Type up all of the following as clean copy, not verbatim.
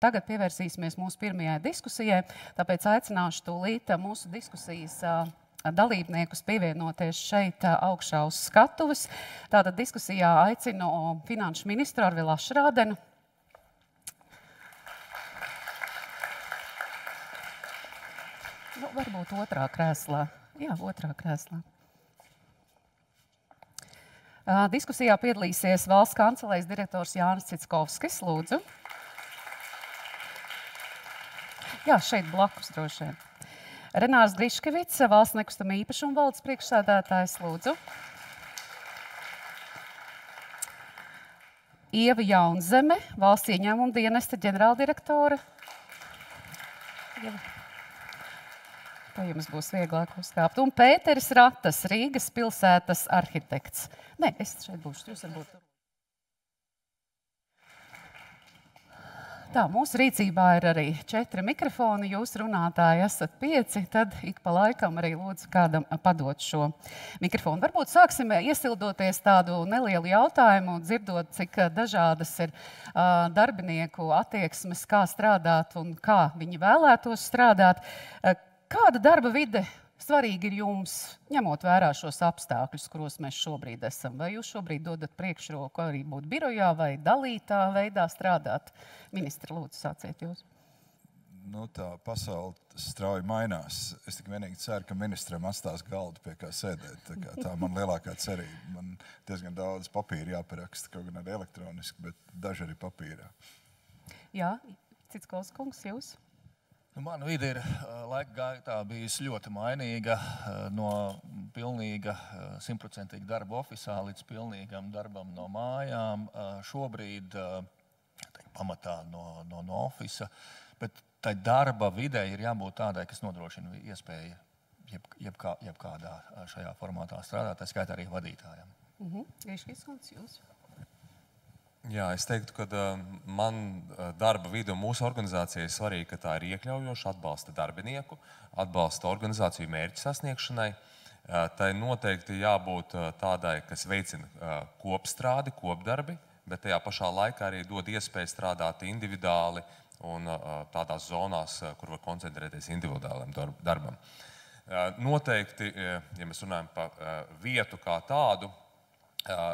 Tagad pievērsīsimies mūsu pirmajai diskusijai, tāpēc aicināšu tūlīt mūsu diskusijas dalībniekus pievienoties šeit augšā uz skatuves. Tātad diskusijā aicinu finanšu ministru Arvilu Ašrādenu. Nu, varbūt otrā krēslā. Jā, otrā krēslā. Diskusijā piedalīsies valsts kancelējas direktors Jānis Citskovskis. Lūdzu. Jā, šeit blakus droši vien. Renārs Griškevits, valsts nekustamā īpašuma valdes priekšsēdētājs. Lūdzu. Ieva Jaunzeme, valsts ieņēmuma dienesta ģenerāldirektore. Tā jums būs vieglāk uzkāpt. Un Pēteris Ratas, Rīgas pilsētas arhitekts. Nē, es šeit būšu, jūs varbūt. Tā, mūsu rīcībā ir arī 4 mikrofoni, jūs runātāji esat 5, tad ik pa laikam arī lūdzu kādam padot šo mikrofonu. Varbūt sāksim iesildoties tādu nelielu jautājumu, dzirdot, cik dažādas ir darbinieku attieksmes, kā strādāt un kā viņi vēlētos strādāt. Kāda darba vide svarīgi ir jums, ņemot vērā šos apstākļus, kuros mēs šobrīd esam? Vai jūs šobrīd dodat priekšroku arī būt birojā vai dalītā veidā strādāt? Ministri, lūdzu, sāciet jūs. Nu, tā pasaule strauji mainās. Es tik vienīgi ceru, ka ministram atstās galdu pie kā sēdēt. Tā man lielākā cerība. Man diezgan daudz papīra jāparaksta, kaut gan arī elektroniski, bet daži arī papīrā. Jā, Citskovs kungs, jūs? Mana vide ir laika gaitā bijusi ļoti mainīga, no pilnīga 100% darba ofisā līdz pilnīgam darbam no mājām. Šobrīd pamatā no ofisa, bet tai darba vidē ir jābūt tādai, kas nodrošina iespēju jebkādā šajā formātā strādāt, tā skaitā arī vadītājiem. Griškis kungs, jūs? Jā, es teiktu, ka man darba vide un mūsu organizācija ir svarīgi, ka tā ir iekļaujoša, atbalsta darbinieku, atbalsta organizāciju mērķu sasniegšanai. Tai noteikti jābūt tādai, kas veicina kopstrādi, kopdarbi, bet tajā pašā laikā arī dod iespēju strādāt individuāli un tādās zonās, kur var koncentrēties individuālam darbam. Noteikti, ja mēs runājam par vietu kā tādu,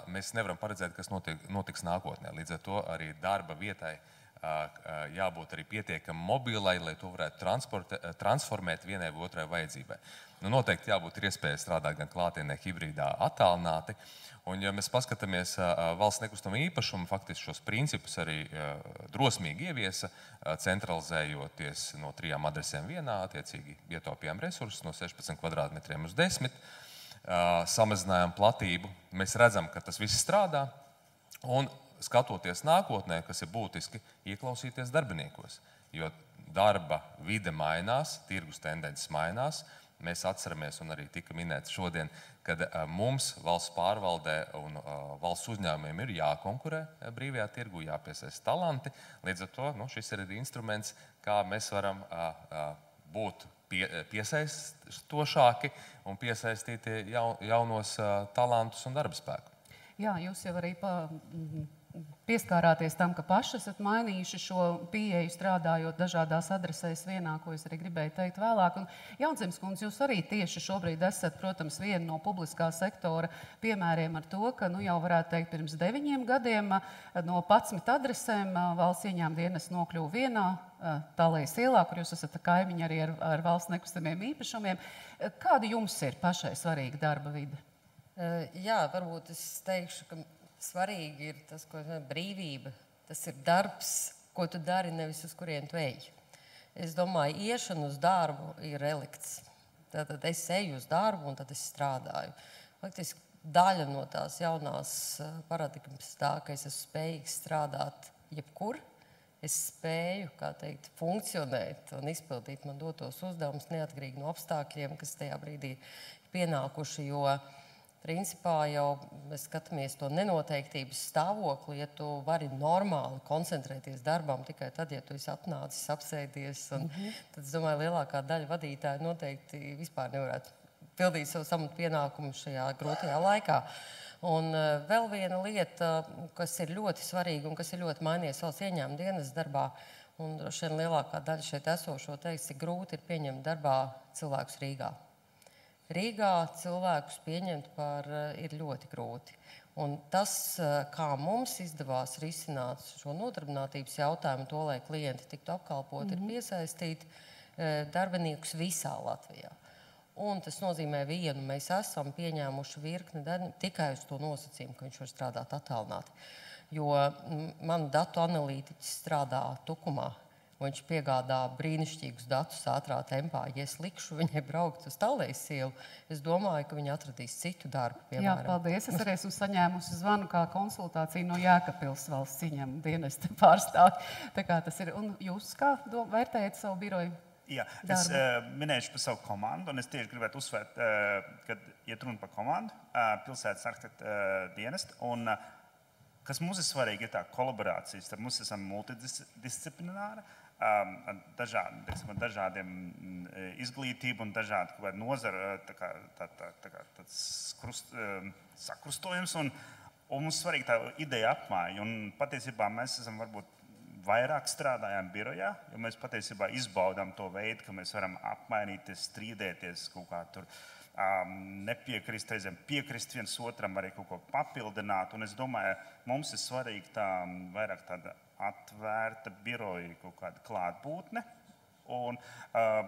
mēs nevaram paredzēt, kas notiks nākotnē. Līdz ar to arī darba vietai jābūt arī pietiekami mobilai, lai to varētu transformēt vienai vai otrai vajadzībai. Nu, noteikti jābūt iespēja strādāt gan klātienē, hibrīdā, attālināti. Un, ja mēs paskatāmies valsts nekustamā īpašuma, faktiski šos principus arī drosmīgi ieviesa, centralizējoties no 3 adresēm vienā, attiecīgi ietaupījām resursus no 16 kvadrātmetriem uz 10. Samazinājām platību. Mēs redzam, ka tas viss strādā, un skatoties nākotnē, kas ir būtiski, ieklausīties darbiniekos, jo darba vide mainās, tirgus tendences mainās. Mēs atceramies, un arī tika minēts šodien, kad mums valsts pārvaldē un valsts uzņēmumiem ir jākonkurē brīvajā tirgu, jāpiesaista talanti. Līdz ar to šis ir arī instruments, kā mēs varam būt piesaistošāki un piesaistīt jaunos talantus un darba spēku. Jā, jūs jau arī pieskārāties tam, ka paši esat mainījuši šo pieeju strādājot dažādās adresēs vienā, ko es arī gribēju teikt vēlāk. Un Jaunzemes kundze, jūs arī tieši šobrīd esat, protams, viena no publiskā sektora piemēriem ar to, ka, jau varētu teikt, pirms 9 gadiem no 11 adresēm valsts ieņēmuma dienests nokļuva vienā Tālējas ielā, kur jūs esat kaimiņi arī ar valsts nekustamiem īpašumiem. Kāda jums ir pašai svarīga darba vide? Jā, varbūt es teikšu, ka svarīgi ir tas, ko brīvība. Tas ir darbs, ko tu dari, nevis uz kurien tu ej. Es domāju, iešana uz darbu ir relikts. Tātad es eju uz darbu un tad es strādāju. Faktiski daļa no tās jaunās paradigmas tā, ka es esmu spējīgs strādāt jebkur. Es spēju, kā teikt, funkcionēt un izpildīt man dotos uzdevumus neatkarīgi no apstākļiem, kas tajā brīdī ir pienākuši, jo principā jau mēs skatāmies to nenoteiktības stāvokli, ja tu vari normāli koncentrēties darbām tikai tad, ja tu esi atnācis, apsēdies. Tad, es domāju, lielākā daļa vadītāju noteikti vispār nevarētu pildīt savu samatu pienākumu šajā grūtajā laikā. Un vēl viena lieta, kas ir ļoti svarīga un kas ir ļoti mainījies valsts ieņēmuma dienesta darbā, Un droši vien lielākā daļa šeit esošo teiks, cik grūti ir pieņemt darbā cilvēkus Rīgā. Rīgā cilvēkus pieņemt ir ļoti grūti. Un tas, kā mums izdevās risināt šo nodarbinātības jautājumu, to, lai klienti tiktu apkalpoti, ir piesaistīt darbiniekus visā Latvijā. Un tas nozīmē vienu, mēs esam pieņēmuši virkni tikai uz to nosacījumu, ka viņš var strādāt attālināti. Jo man datu analītiķis strādā Tukumā. Viņš piegādā brīnišķīgus datus ātrā tempā. Ja es likšu viņai braukt uz Tallejas ielu, es domāju, ka viņi atradīs citu darbu. Piemēram. Jā, paldies. Es arī esmu saņēmusi zvanu kā konsultāciju no Jēkabpils valsts ieņēmuma dienesta pārstāvja. Tā kā tas ir. Un jūs kā vērtējat savu biroju? Jā, es minēšu par savu komandu, un es tieši gribētu uzsvērt, kad iet runa par komandu, pilsētas arhitekta dienesta, un kas mums ir svarīgi, ir tā kolaborācijas, tad mums esam multidisciplināri, dažādiem izglītību un dažādu nozaru sakrustojums, un mums svarīgi tā ideja apmaiņa, un patiesībā mēs esam varbūt vairāk strādājām birojā, jo mēs patiesībā izbaudām to veidu, ka mēs varam apmainīties, strīdēties, kaut kā tur nepiekrist, reizēm piekrist viens otram, arī kaut ko papildināt. Un es domāju, mums ir svarīgi vairāk tāda atvērta biroja kaut kāda klātbūtne.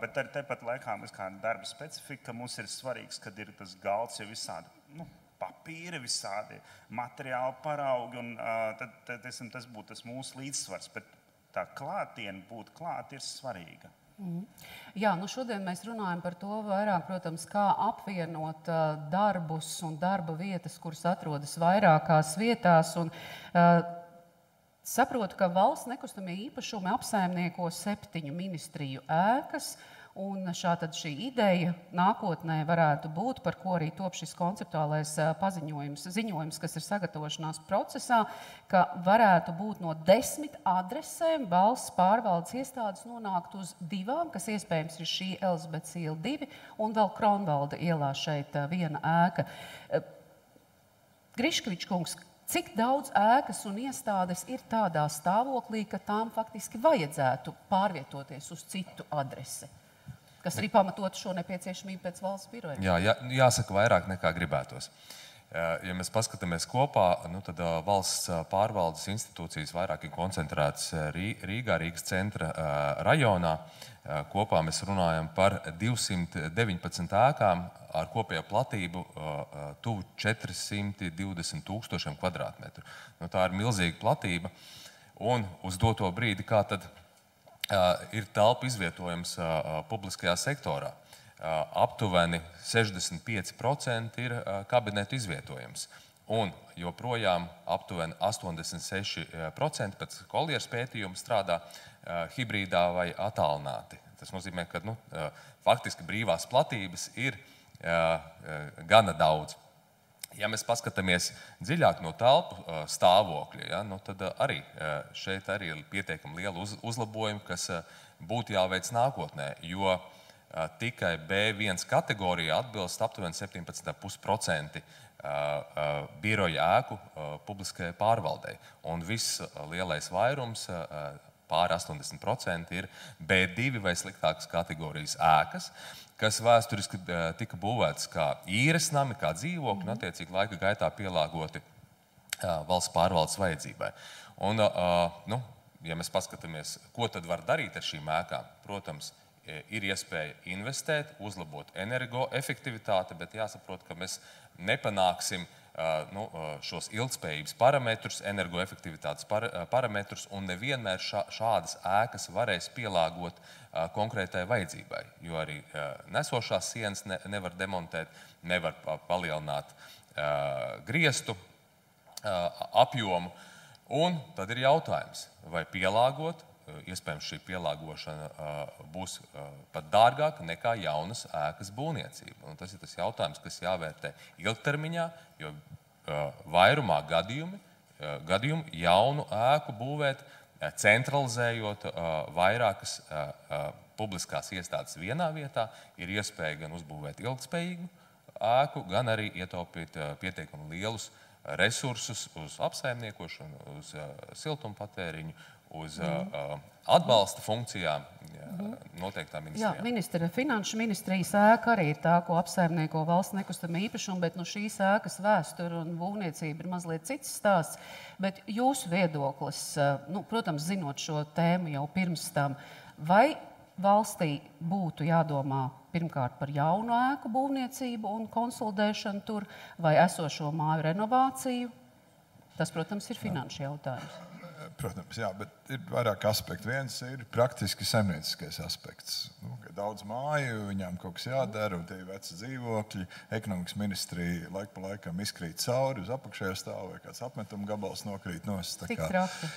Bet arī tāpat laikā mēs kā darba specifika, mums ir svarīgs, kad ir tas galds jau visādi papīri, visādi materiāli paraugi, un tad tas būtu tas mūsu līdzsvars. Bet tā klātiena būt klāt ir svarīga. Jā, šodien mēs runājam par to vairāk, protams, kā apvienot darbus un darba vietas, kuras atrodas vairākās vietās. Un, saprotu, ka valsts nekustamie īpašumi apsaimnieko 7 ministriju ēkas. Un šī ideja nākotnē varētu būt, par ko arī top šis konceptuālais ziņojums, kas ir sagatavošanās procesā, ka varētu būt no 10 adresēm valsts pārvaldes iestādes nonākt uz 2, kas iespējams ir šī Elizabetes iela 2 un vēl Kronvalda ielā šeit viena ēka. Griškevičs kungs, cik daudz ēkas un iestādes ir tādā stāvoklī, ka tām faktiski vajadzētu pārvietoties uz citu adresi? Kas arī pamatot šo nepieciešamību pēc valsts biroja? Jā, jāsaka vairāk nekā gribētos. Ja mēs paskatāmies kopā, tad valsts pārvaldes institūcijas vairāk ir koncentrētas Rīgā, Rīgas centra rajonā. Kopā mēs runājam par 219 ēkām ar kopējo platību tuvu 420 000 kvadrātmetru. Tā ir milzīga platība. Un uz doto brīdi, kā tad ir telpu izvietojums publiskajā sektorā. Aptuveni 65% ir kabinetu izvietojums. Un joprojām aptuveni 86% pēc Kolieras pētījuma strādā hibrīdā vai attālināti. Tas nozīmē, ka faktiski brīvās platības ir gana daudz. Ja mēs paskatāmies dziļāk no telpu stāvokļa, tad arī šeit ir pietiekami liela uzlabojuma, kas būtu jāveic nākotnē, jo tikai B1 kategorijā atbilst aptuveni 17,5% biroja ēku publiskajai pārvaldei. Un viss lielais vairums, pāri 80%, ir B2 vai sliktākas kategorijas ēkas, kas vēsturiski tika būvētas kā īres nami, kā dzīvokļi, un attiecīgi laika gaitā pielāgoti valsts pārvaldes vajadzībai. Un, ja mēs paskatāmies, ko tad var darīt ar šīm ēkām, protams, ir iespēja investēt, uzlabot energoefektivitāti, bet jāsaprot, ka mēs nepanāksim šos ilgtspējības parametrus, energoefektivitātes parametrus, un nevienmēr šādas ēkas varēs pielāgot konkrētai vajadzībai, jo arī nesošās sienas nevar demontēt, nevar palielināt griestu apjomu. Un tad ir jautājums, vai pielāgot, iespējams šī pielāgošana būs pat dārgāka nekā jaunas ēkas būvniecība. Un tas ir tas jautājums, kas jāvērtē ilgtermiņā, jo vairumā gadījumu jaunu ēku būvēt, centralizējot vairākas publiskās iestādes vienā vietā, ir iespēja gan uzbūvēt ilgtspējīgu ēku, gan arī ietaupīt pietiekami lielus resursus uz apsaimniekošanu, uz siltumpatēriņu, uz atbalsta funkcijām noteiktā ministrijā. Jā, ministra, finanšu ministrijas ēka arī ir tā, ko apsaimnieko valsts nekustamā īpašuma, bet šīs ēkas vēsture un būvniecība ir mazliet cits stāsts. Bet jūsu viedoklis, protams, zinot šo tēmu jau pirms tam, vai valstī būtu jādomā pirmkārt par jaunu ēku būvniecību un konsolidēšanu tur, vai esošo māju renovāciju? Tas, protams, ir finanšu jautājums. Protams, jā, bet ir vairāk aspekti. Viens ir praktiski saimnieciskais aspekts. Daudz māju, viņām kaut kas jādara, un tie ir veci dzīvokļi. Ekonomikas ministrija laik pa laikam izkrīt cauri uz apakšējā stāvu, vai kāds apmetuma gabals nokrīt nost. Tik traki.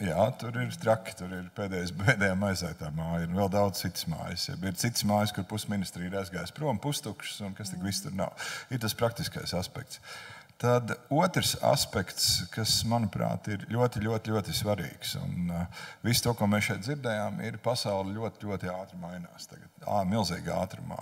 Jā, tur ir traki, tur ir pēdējā aizētā māja, un vēl daudz citas mājas. Ir citas mājas, kur pusministrija ir aizgājis prom, pustukšas, un kas tik viss tur nav. Ir tas praktiskais aspekts. Tad otrs aspekts, kas, manuprāt, ir ļoti, ļoti, ļoti svarīgs. Un viss to, ko mēs šeit dzirdējām, ir pasaule ļoti, ļoti ātri mainās. Tagad milzīgā ātrumā.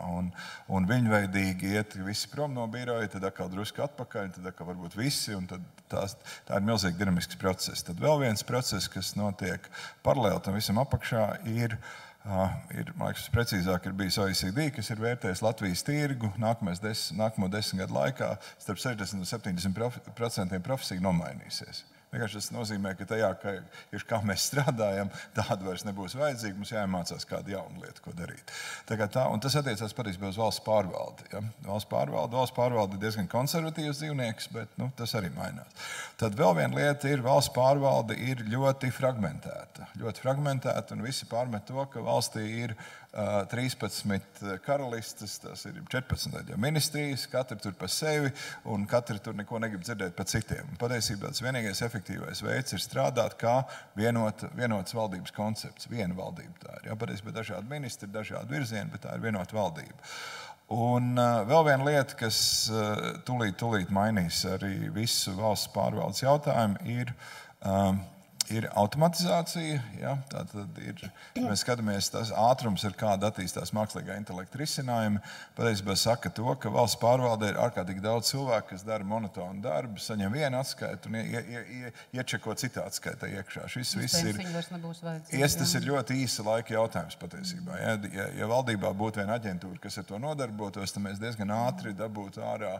Un viņveidīgi iet visi prom no biroja, tad atkal drusku atpakaļ, tad atkal varbūt visi. Un tad tā ir milzīgi dinamisks process. Tad vēl viens process, kas notiek paralēli tam visam apakšā, ir, man liekas, precīzāk ir bijis OECD, kas ir vērtējis Latvijas tirgu nākamo 10 gadu laikā starp 60 un 70% profesiju nomainīsies. Vienkārši tas nozīmē, ka tajā, kā mēs strādājam, tāda vairs nebūs vajadzīga. Mums jāiemācās kādu jaunu lietu, ko darīt. Un tas attiecās patiesībā uz valsts pārvaldi. Ja? Valsts pārvalde ir diezgan konservatīvs dzīvnieks, bet tas arī mainās. Tad vēl viena lieta ir, valsts pārvalde ir ļoti fragmentēta. Ļoti fragmentēta, un visi pārmet to, ka valstī ir 13 karalistes, tas ir 14 ministrijas, katra tur pa sevi, un katra tur neko negrib dzirdēt par citiem. Patiesībā tas vienīgais efektīvais veids ir strādāt kā vienots valdības koncepts. Viena valdība tā ir. Patiesībā dažādi ministri, dažādi virzieni, bet tā ir vienota valdība. Un vēl viena lieta, kas tūlīt mainīs arī visu valsts pārvaldes jautājumu, ir automatizācija. Ja? Tātad mēs skatāmies, tas ātrums, ar kādu attīstās mākslīgā intelekta risinājumi. Patiesībā saka to, ka valsts pārvaldē ir ārkārtīgi daudz cilvēku, kas dara monotonu darbu, saņem vienu atskaitu un iečeko citā atskaitā iekšā. Tas ir ļoti īsa laika jautājums patiesībā. Ja valdībā būtu viena aģentūra, kas ar to nodarbotos, tad mēs diezgan ātri dabūtu ārā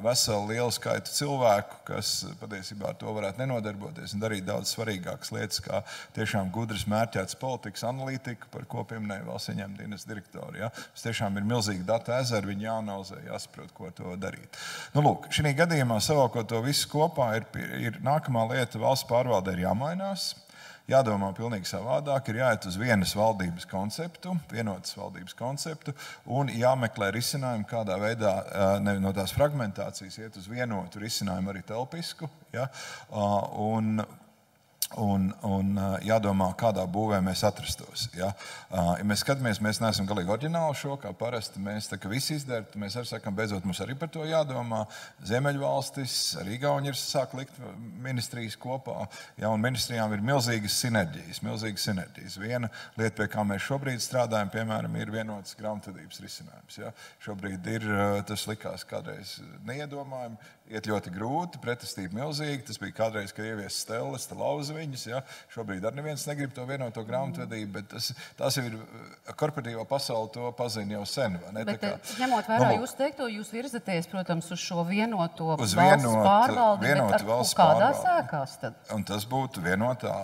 veselu lielu skaitu cilvēku, kas patiesībā ar to varētu nenodarboties un darīt daudz svarīgākas lietas, kā tiešām gudras mērķētas politikas analītika, par ko pieminēja valsts ieņēmuma dienesta direktori. Ja? Tas tiešām ir milzīgi datu ezeri, viņi jāanalizē, jāsaprot, ko to darīt. Lūk, šī gadījumā savalkot to visu kopā ir nākamā lieta, valsts pārvaldē ir jāmainās. Jādomā pilnīgi savādāk, ir jāiet uz vienas valdības konceptu, vienotas valdības konceptu, un jāmeklē risinājumi, kādā veidā no tās fragmentācijas iet uz vienotu risinājumu arī telpisku. Ja? Un jādomā, kādā būvē mēs atrastos. Ja? Ja mēs skatāmies, mēs neesam galīgi oriģināli šo, kā parasti mēs tā kā visi izdara, mēs arī sakam, beidzot mums arī par to jādomā. Ziemeļvalstis, arī Igauni ir sāk likt ministrijas kopā, ja? Un ministrijām ir milzīgas sinerģijas. Viena lieta, pie kā mēs šobrīd strādājam, piemēram, ir vienots grāmatvedības risinājums. Ja? Šobrīd tas likās kādreiz neiedomājami, iet ļoti grūti, pretestība milzīga. Tas bija kādreiz, kad ievies Stellas, te lauza viņas. Ja? Šobrīd arī neviens negrib to vienoto grāmatvedību, bet tas jau ir korporatīvā pasaule, to pazina jau sen. Bet, ņemot vērā jūs teikto, jūs virzaties, protams, uz šo vienoto valsts pārvaldi, bet kādās ēkās tad? Un tas būtu vienotā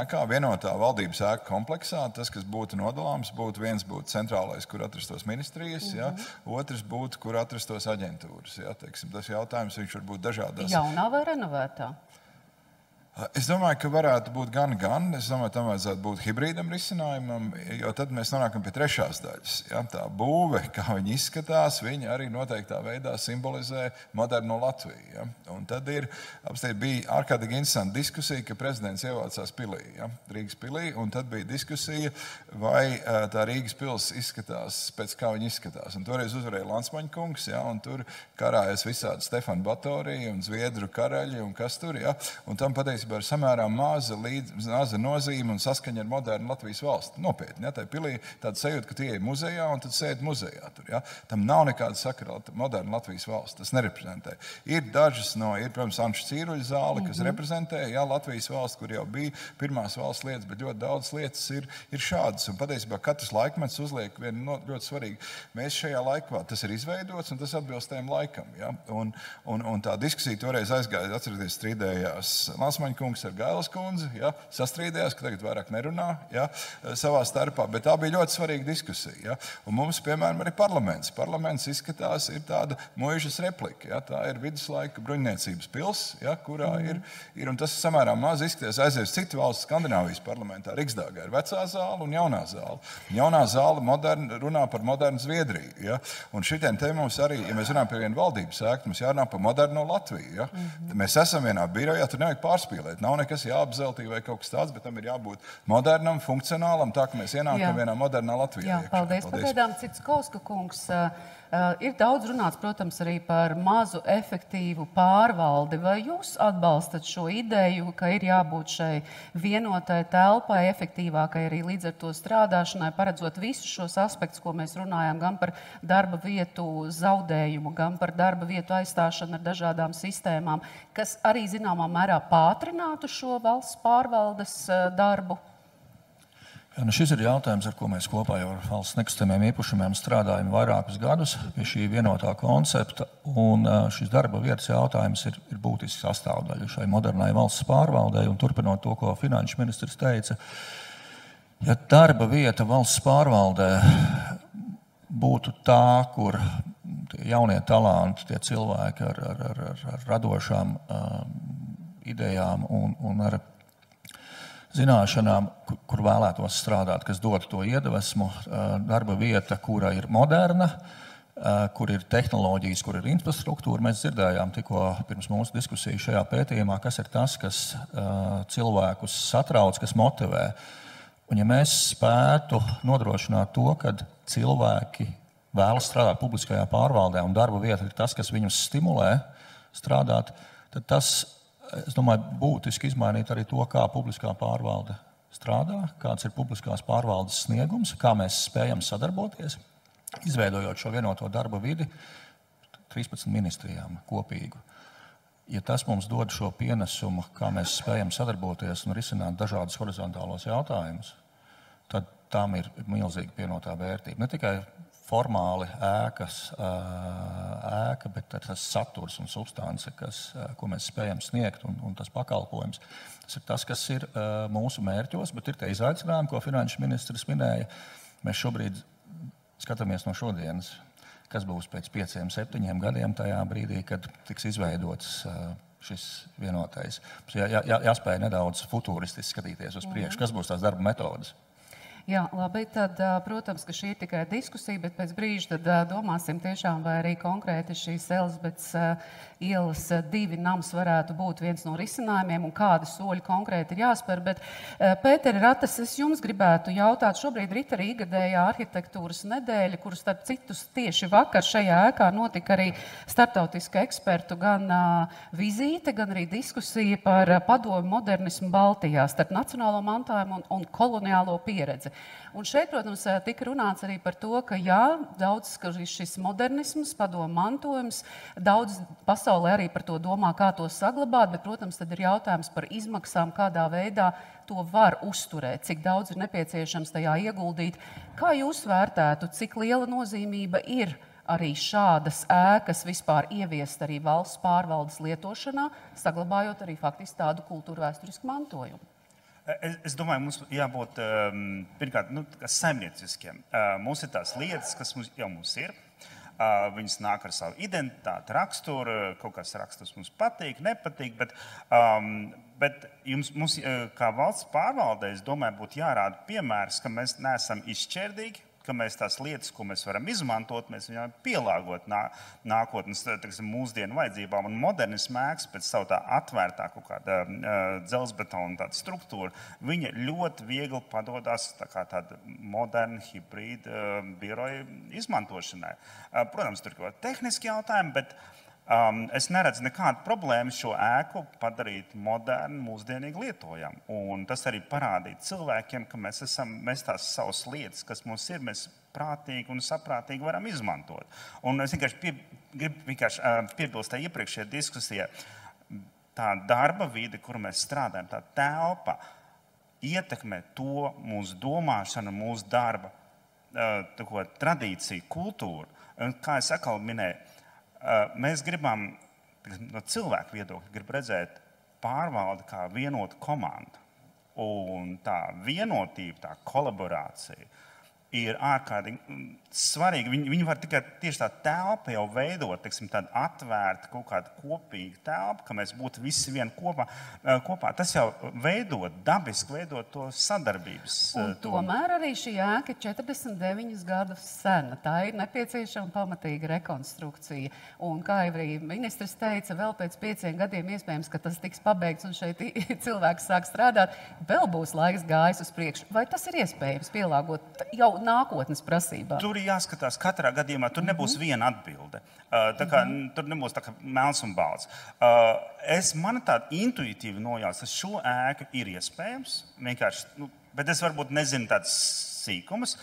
ēkā, vienotā valdības ēka kompleksā. Tas, kas būtu nodalāms, viens būtu centrālais, kur atrastos ministrijas, ja? Otrs būtu, kur atrastos aģentūras. Ja? Teiksim, tas jautājums viņš var būt dažādās. Jaunā vai renovētā? Es domāju, ka varētu būt gan. Es domāju, tam vajadzētu būt hibrīdam risinājumam, jo tad mēs nonākam pie trešās daļas. Ja? Tā būve, kā viņa izskatās, viņa arī noteiktā veidā simbolizē moderno Latviju. Ja? Un tad bija ārkārtīgi interesanta diskusija, ka prezidents ievācās pilī, ja? Rīgas pilī, un tad bija diskusija, vai tā Rīgas pils izskatās pēc kā viņa izskatās. Un toreiz uzvarēja Landsmaņa kungs, ja? Un tur karājas visādi Stefan Batorija un Zviedru karaļi un kas tur. Ja? Un tam patiesībā patiesībā ir samērā maza nozīme un saskaņa ar modernu Latvijas valsti. Nopietni, ja? Tā pilī tāda sajūta, ka tie ir muzejā un tad sēd muzejā. Tur, ja? Tam nav nekāda sakara ar modernu Latvijas valsti. Tas nereprezentē. Ir dažas protams, Anša Cīruļa zāle, kas reprezentē Latvijas valsts, kur jau bija pirmās valsts lietas, bet ļoti daudz lietas ir šādas. Un patiesībā katrs laikmets uzliek vienu ļoti svarīgu. Mēs šajā laikā tas ir izveidots un tas atbilst tiem laikam. Ja? Un tā diskusija toreiz aizgāja, atcerieties, strīdējās Lasmaņa kungs ar Gailas kundzi, ja? Sastrīdējās, ka tagad vairāk nerunā, ja? Savā starpā, bet tā bija ļoti svarīga diskusija. Ja? Un mums, piemēram, arī parlaments. Parlaments izskatās ir tāda Muižas replika. Ja? Tā ir viduslaika bruņniecības pils, ja? Kurā ir, un tas samērā maz izskatās aizies citu valstu Skandināvijas parlamentā. Riksdāgā ir vecā zāle un jaunā zāle. Jaunā zāle runā par modernu Zviedriju. Ja? Un šitiem te mums arī, ja mēs runājam par vienu valdības ēku, mums jārunā par moderno Latviju. Ja? Mēs esam vienā birojā, tur nevajag pārspīlēt. Nav nekas jāapzeltī vai kaut kas tāds, bet tam ir jābūt modernam, funkcionālam, tā ka mēs ienākam vienā modernā Latvijā. Paldies. Pagaidām Citskauska kungs. Ir daudz runāts, protams, arī par mazu efektīvu pārvaldi. Vai jūs atbalstat šo ideju, ka ir jābūt šai vienotai telpai, efektīvākai arī līdz ar to strādāšanai, paredzot visus šos aspektus, ko mēs runājām, gan par darba vietu zaudējumu, gan par darba vietu aizstāšanu ar dažādām sistēmām, kas arī zināmā mērā pātrinātu šo valsts pārvaldes darbu? Ja, šis ir jautājums, ar ko mēs kopā jau ar valsts nekustamiem īpašumiem strādājam vairākus gadus pie šī vienotā koncepta. Un šis darba vietas jautājums ir būtisks sastāvdaļa šai modernai valsts pārvaldei. Un turpinot to, ko finanšu ministrs teica, ja darba vieta valsts pārvaldē būtu tā, kur jaunie talanti, tie cilvēki ar radošām idejām un ar zināšanām, kur vēlētos strādāt, kas dotu to iedvesmu, darba vieta, kura ir moderna, kur ir tehnoloģijas, kur ir infrastruktūra. Mēs dzirdējām tikko pirms mūsu diskusiju šajā pētījumā, kas ir tas, kas cilvēkus satrauc, kas motivē. Un ja mēs spētu nodrošināt to, ka cilvēki vēlas strādāt publiskajā pārvaldē un darba vieta ir tas, kas viņus stimulē strādāt, tad tas, es domāju, būtiski izmainīt arī to, kā publiskā pārvalde strādā, kāds ir publiskās pārvaldes sniegums, kā mēs spējam sadarboties, izveidojot šo vienoto darba vidi 13 ministrijām kopīgu. Ja tas mums dod šo pienesumu, kā mēs spējam sadarboties un risināt dažādus horizontālos jautājumus, tad tam ir milzīga pienotā vērtība. Ne tikai formāli ēka, bet tas saturs un substance, ko mēs spējam sniegt, un tas pakalpojums. Tas ir tas, kas ir mūsu mērķos, bet ir tie izaicinājumi, ko finanšu ministrs minēja. Mēs šobrīd skatāmies no šodienas, kas būs pēc 5-7 gadiem tajā brīdī, kad tiks izveidots šis vienotais. Jāspēj nedaudz futūristiski skatīties uz priekšu, kas būs tās darba metodas. Jā, labi, tad, protams, ka šī ir tikai diskusija, bet pēc brīža tad domāsim tiešām, vai arī konkrēti šīs Elizabetes ielas 2 nams varētu būt viens no risinājumiem un kādi soļi konkrēti ir jāspēr. Bet, Pēteri Ratas, es jums gribētu jautāt, šobrīd ir arī ikgadējā arhitektūras nedēļa, kuras starp citus tieši vakar šajā ēkā notika arī starptautiska ekspertu gan vizīte, gan arī diskusija par padomu modernismu Baltijā starp nacionālo mantojumu un koloniālo pieredzi. Un šeit, protams, tika runāts arī par to, ka jā, daudz šis modernisms, padomu mantojums, daudz pasaulē arī par to domā, kā to saglabāt, bet, protams, tad ir jautājums par izmaksām, kādā veidā to var uzturēt, cik daudz ir nepieciešams tajā ieguldīt. Kā jūs vērtētu, cik liela nozīmība ir arī šādas ēkas vispār ieviest arī valsts pārvaldes lietošanā, saglabājot arī faktiski tādu kultūrvēsturisku mantojumu? Es domāju, mums jābūt pirmkārt saimnieciskiem. Mums ir tās lietas, kas mums ir. Viņas nāk ar savu identitāti, raksturu, kaut kāds raksturs mums patīk, nepatīk, bet mums kā valsts pārvaldē, es domāju, būtu jārāda piemērs, ka mēs neesam izšķērdīgi, ka mēs tās lietas, ko mēs varam izmantot, mēs viņām pielāgot nākotnes, mūsdienu vajadzībām. Un modernismu ēkas pēc savu tā atvērtā kaut kāda dzelzbetona tāda struktūra, viņa ļoti viegli padodās tā kā tāda moderna hibrīda biroja izmantošanai. Protams, tur ir kaut kādi tehniski jautājumi, bet Es neredzu nekādu problēmu šo ēku padarīt modernu, mūsdienīgi lietojamu. Un tas arī parādīt cilvēkiem, ka mēs tās savas lietas, kas mums ir, mēs prātīgi un saprātīgi varam izmantot. Un es gribu piebilst tā iepriekšējā diskusijā. Tā darba vide, kuru mēs strādājam, tā telpa ietekmē to mūsu domāšanu, mūsu darba tradīciju, kultūru. Un, kā es atkal minēju, mēs gribam, no cilvēku viedokļa, redzēt pārvaldi kā vienotu komandu. Un tā vienotība, tā kolaborācija ir ārkārtīgi svarīga. Viņi var tikai tieši tā telpa jau veidot, tādu atvērtu kaut kādu kopīgu telpu, ka mēs būtu visi vien kopā. Tas jau dabiski veidot to sadarbības. Tomēr arī šī ēka ir 49 gadus sena. Tā ir nepieciešama pamatīga rekonstrukcija. Un, kā jau arī ministrs teica, vēl pēc 5 gadiem iespējams, ka tas tiks pabeigts un šeit cilvēks sāk strādāt, vēl būs laiks gājis uz priekšu. Vai tas ir iespējams pielāgot jau nākotnes prasībām? Tur ir jāskatās katrā gadījumā, tur nebūs viena atbilde. Tur nebūs tā kā melns un balts. Man tāda intuitīva nojauta, ka šo ēku ir iespējams. Vienkārši, bet es varbūt nezinu tādas sīkumus.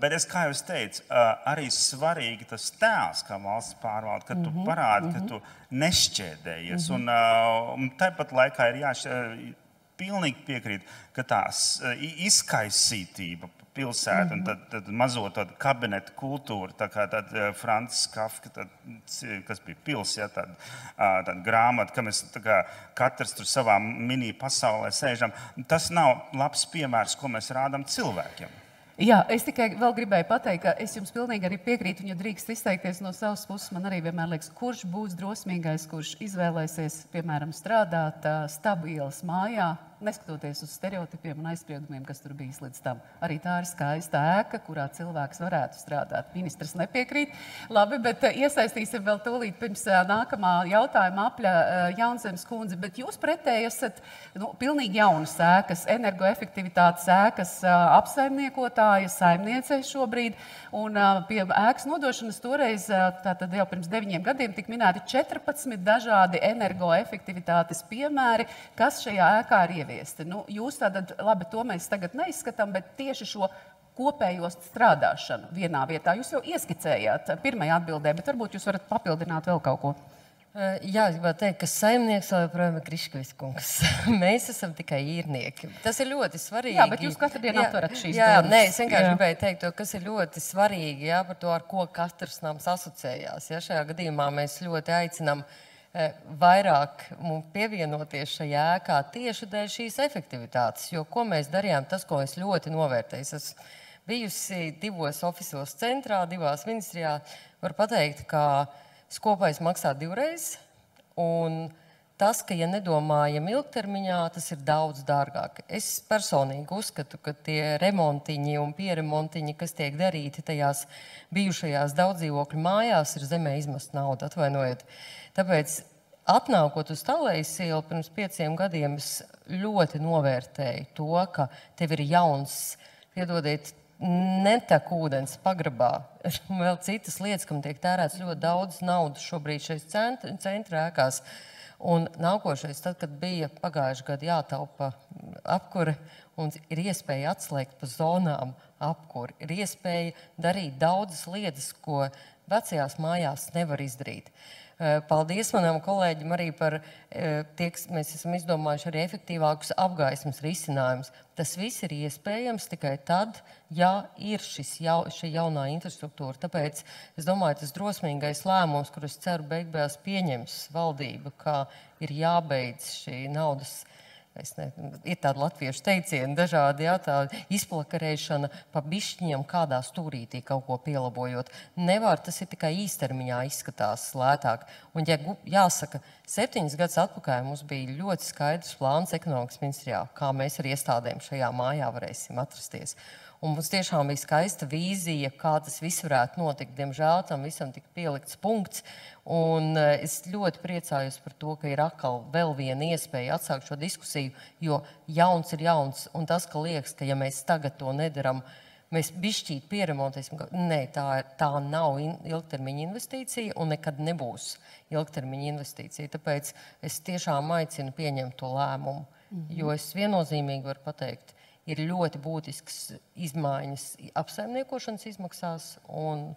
Bet es, kā jau es teicu, arī svarīgi tas tēls, kā valsts pārvalde, ka tu parādi, ka tu nešķēdējies. Un tāpat laikā ir pilnīgi piekrīt, ka tās izkaisītība pilsētu un tad mazo tādu kabinetu kultūru, tā kā tāda Francis Kafka, kas bija pils, tāda grāmata, ka mēs katrs tur savā mini pasaulē sēžam. Tas nav labs piemērs, ko mēs rādām cilvēkiem. Jā, es tikai vēl gribēju pateikt, ka es jums pilnīgi arī piekrītu, un ja drīkst izteikties no savas puses, man arī vienmēr liekas, kurš būs drosmīgais, kurš izvēlēsies, piemēram, strādāt stabilas mājā, neskatoties uz stereotipiem un aizspriedumiem, kas tur bijis līdz tam. Arī tā ir skaista ēka, kurā cilvēks varētu strādāt. Ministrs nepiekrīt. Labi, bet iesaistīsim vēl tūlīt pirms nākamā jautājuma apļa Jaunzemes kundze. Bet jūs pretēji esat pilnīgi jaunas ēkas, energoefektivitātes ēkas apsaimniekotāja, saimniece šobrīd. Un pie ēkas nodošanas toreiz, tātad jau pirms 9 gadiem, tik minēti 14 dažādi energoefektivitātes piemēri, kas šajā ēkā ir ieviesti. Jūs tātad, labi, to mēs tagad neizskatām, bet tieši šo kopējo strādāšanu vienā vietā jūs jau ieskicējāt pirmajā atbildē, bet varbūt jūs varat papildināt vēl kaut ko. Jā, es gribētu teikt, ka saimnieks vēl joprojām ir Kriškevis kungs. Mēs esam tikai īrnieki. Tas ir ļoti svarīgi. Jā, bet jūs katru dienu atverat šīs durvis. Nē, es vienkārši gribēju teikt to, kas ir ļoti svarīgi, par to, ar ko katrs nams asociējās. Šajā gadījumā mēs ļoti aicinām vairāk pievienoties šajā ēkā tieši dēļ šīs efektivitātes. Jo ko mēs darījām, tas, ko es ļoti novērtēju. Es bijusi 2 ofisos centrā, 2 ministrijā, var pateikt, ka skopais maksā 2 reizes, un tas, ka, ja nedomājam ilgtermiņā, tas ir daudz dārgāk. Es personīgi uzskatu, ka tie remontiņi un pieremontiņi, kas tiek darīti tajās bijušajās daudzdzīvokļu mājās, ir zemē izmest naudu, atvainojiet. Tāpēc, atnākot uz Talējas ielu pirms 5 gadiem, es ļoti novērtēju to, ka tev ir jauns, piedodiet, netek ūdens pagrabā. Vēl citas lietas, kam tiek tērēts ļoti daudz naudas šobrīd šeit centra ēkās. Un nākošais, tad, kad bija pagājuši gadu jātaupa apkure un ir iespēja atslēgt pa zonām apkuri, ir iespēja darīt daudzas lietas, ko vecajās mājās nevar izdarīt. Paldies manam kolēģim arī par mēs esam izdomājuši arī efektīvākus apgaismas risinājumus. Tas viss ir iespējams tikai tad, ja ir šī jaunā infrastruktūra. Tāpēc es domāju, tas drosmīgais lēmums, kur es ceru beigās pieņems valdība, ka ir jābeidz šī naudas. Ir tāda latviešu teiciena dažādi, tā izplakarēšana pa bišķiņam kādā stūrītī kaut ko pielabojot. Nevar, tas ir tikai īstermiņā izskatās lētāk. Un, jāsaka, 7 gadus atpakaļ mums bija ļoti skaidrs plāns ekonomikas ministrijā, kā mēs ar iestādēm šajā mājā varēsim atrasties. Un mums tiešām bija skaista vīzija, kā tas viss varētu notikt. Diemžēl tam visam tika pielikts punkts. Un es ļoti priecājos par to, ka ir atkal vēl viena iespēja atsākt šo diskusiju, jo jauns ir jauns. Un tas, ka liekas, ka ja mēs tagad to nedaram, mēs bišķīt pieremontēsim. Nē, tā nav ilgtermiņa investīcija un nekad nebūs ilgtermiņa investīcija. Tāpēc es tiešām aicinu pieņemt to lēmumu, jo es viennozīmīgi varu pateikt, ir ļoti būtisks izmaiņas apsaimniekošanas izmaksās, un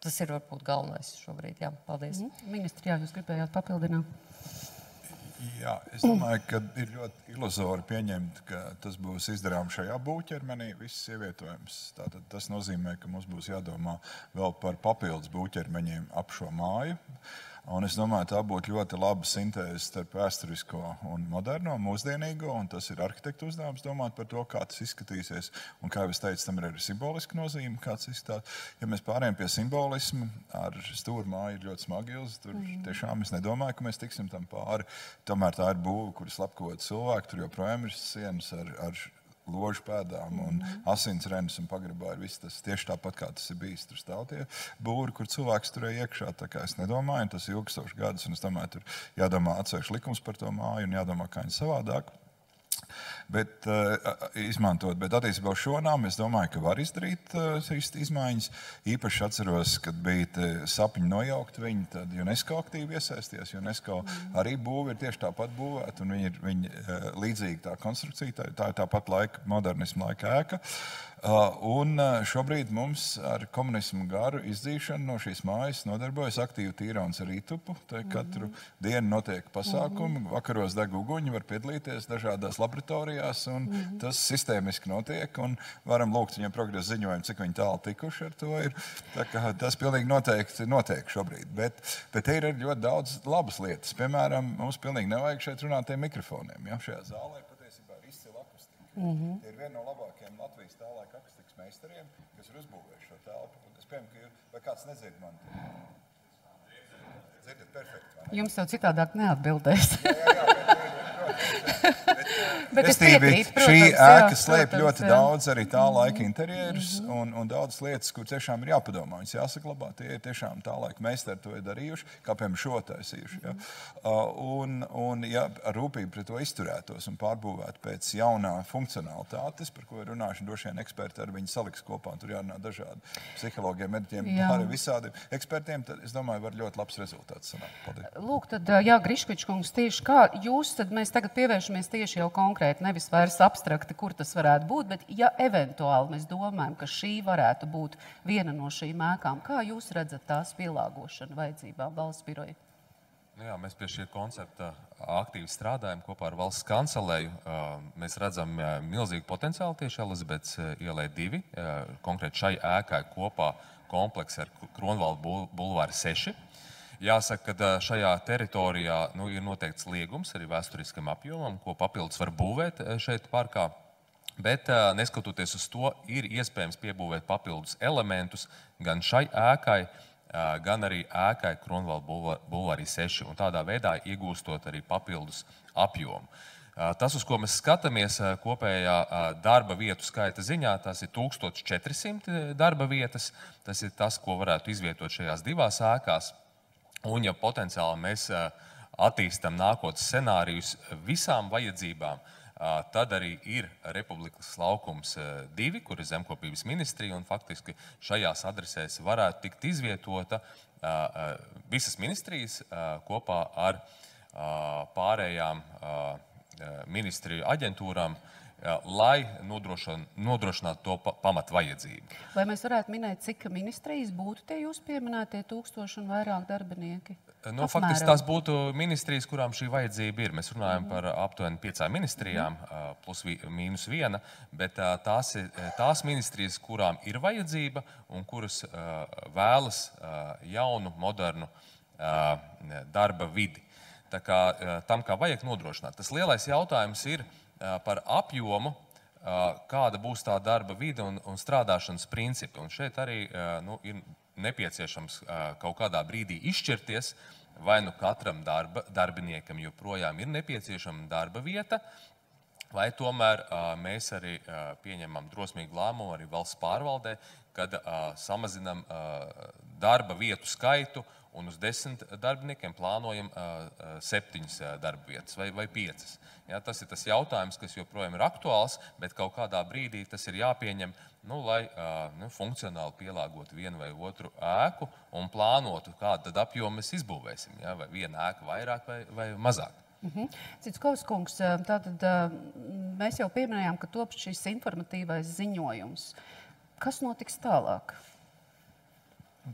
tas ir varbūt galvenais šobrīd. Jā, paldies. Ministri, jā, jūs gribējāt papildināt? Jā, es domāju, ka ir ļoti iluzori pieņemt, ka tas būs izdarāms šajā būvķermenī, viss ievietojums. Tātad tas nozīmē, ka mums būs jādomā vēl par papildus būvķermeņiem ap šo māju. Un es domāju, tā būtu ļoti laba sintēze starp vēsturisko un moderno, mūsdienīgo, un tas ir arhitektu uzdevums domāt par to, kā tas izskatīsies. Un, kā jau es teicu, tam ir arī simboliska nozīme, kāds izskatās. Ja mēs pārējām pie simbolismu, ar stūru māju ir ļoti smagi ilzi, tur tiešām es nedomāju, ka mēs tiksim tam pāri. Tomēr tā ir būve, kuras slepkavot cilvēku, tur joprojām ir sienas ar ložu pēdām un asinsrenes un pagrabā ir viss tas tieši tāpat, kā tas ir bijis. Tur stāv tie būri, kur cilvēks turēja iekšā. Tā kā es nedomāju, tas ir ilgstošs gadus, un es domāju, tur jādomā atsevišķi likums par to māju un jādomā, kā viņi savādāk. Bet attiecībā uz šo nāmu es domāju, ka var izdarīt izmaiņas. Īpaši atceros, kad bija sapņi nojaukt viņu, tad UNESCO aktīvi iesaistījās. UNESCO arī būva ir tieši tāpat būvēta, un viņi līdzīgi tā konstrukcija, tā ir tāpat modernisma laika ēka. Un šobrīd mums ar komunismu garu izdzīšanu no šīs mājas nodarbojas aktīvi tīrauns ar Rītupu. Katru dienu notiek pasākumi, vakaros deg uguņi, var piedalīties dažādās laboratorijās, un tas sistēmiski notiek, un varam lūgt viņiem progresa ziņojumu, cik viņi tālu tikuši ar to ir. Tā kā tas pilnīgi noteikti notiek šobrīd. Bet te ir ļoti daudz labas lietas. Piemēram, mums pilnīgi nevajag šeit runāt tiem mikrofoniem. Ja? Šajā zālē patiesībā ir izcila akustika. Tie ir viena no labākajiem Latvijas tā laika akustikas meistariem, kas ir uzbūvējuši šo telpu. Es pieņemu, vai kāds nedzird mani? Dzirdat perfekti, vai ne? Jums jau citādāk neatbildēs. Bet es piekrītu, šī ēka slēp ļoti daudz arī tā laika interjerus un daudz lietas, kur tiešām ir jāpadomā. Viņas jāsaglabā, tie ir tiešām tā laika meistari to ir darījuši, kā piemēram šo taisījuši. Ja? Un ja ar rūpību pret to izturētos un pārbūvētu pēc jaunā funkcionalitātes, par ko ir runājuši droši vien eksperti ar viņu saliks kopā, un tur jārunā dažādi psihologiem, mediķiem, arī visādiem ekspertiem, tad es domāju, var ļoti labs rezultāts sanākt. Paldies. Lūk, tad, jā, Griškovičs kungs, tieši kā jūs, tad mēs tagad pievēršamies tieši jau konkrēti, nevis vairs abstrakti, kur tas varētu būt, bet ja eventuāli mēs domājam, ka šī varētu būt viena no šīm ēkām, kā jūs redzat tās pielāgošanu vajadzībām valsts biroja? Jā, mēs pie šī koncepta aktīvi strādājam kopā ar valsts kancelēju. Mēs redzam milzīgu potenciālu tieši Elizabetes ielai 2, konkrēti šai ēkai kopā kompleks ar Kronvalda bulvāri 6. Jāsaka, ka šajā teritorijā ir noteikts liegums arī vēsturiskam apjomam, ko papildus var būvēt šeit parkā. Bet, neskatoties uz to, ir iespējams piebūvēt papildus elementus gan šai ēkai, gan arī ēkai Kronvalda bulvāri 6, un tādā veidā iegūstot arī papildus apjomu. Tas, uz ko mēs skatāmies kopējā darba vietu skaita ziņā, tas ir 1400 darba vietas. Tas ir tas, ko varētu izvietot šajās divās ēkās. Un, ja potenciāli mēs attīstam nākotnes scenārijus visām vajadzībām, tad arī ir Republikas laukums 2, kur ir zemkopības ministrija, un faktiski šajās adresēs varētu tikt izvietota visas ministrijas kopā ar pārējām ministriju aģentūrām, lai nodrošinātu to pamatvajadzību. Vai mēs varētu minēt, cik ministrijas būtu tie jūs pieminētie 1000 un vairāk darbinieki? Faktiski tās būtu ministrijas, kurām šī vajadzība ir. Mēs runājam par aptuveni 5 ministrijām, plus mīnus 1, bet tās ministrijas, kurām ir vajadzība un kuras vēlas jaunu, modernu darba vidi. Tā kā tam, kā vajag nodrošināt. Tas lielais jautājums ir par apjomu, kāda būs tā darba vide un strādāšanas principi. Un šeit arī ir nepieciešams kaut kādā brīdī izšķirties, vai katram darbiniekam joprojām ir nepieciešama darba vieta, vai tomēr mēs arī pieņemam drosmīgu lēmumu arī valsts pārvaldē, kad samazinam darba vietu skaitu, un uz 10 darbiniekiem plānojam 7 darba vietas vai 5. Ja, tas ir tas jautājums, kas joprojām ir aktuāls, bet kaut kādā brīdī tas ir jāpieņem, lai funkcionāli pielāgotu vienu vai otru ēku un plānotu, kādu tad apjomu mēs izbūvēsim. Ja, vai viena ēka vairāk vai mazāk. Citskovs kungs, tātad mēs jau pieminējām, ka top šis informatīvais ziņojums. Kas notiks tālāk?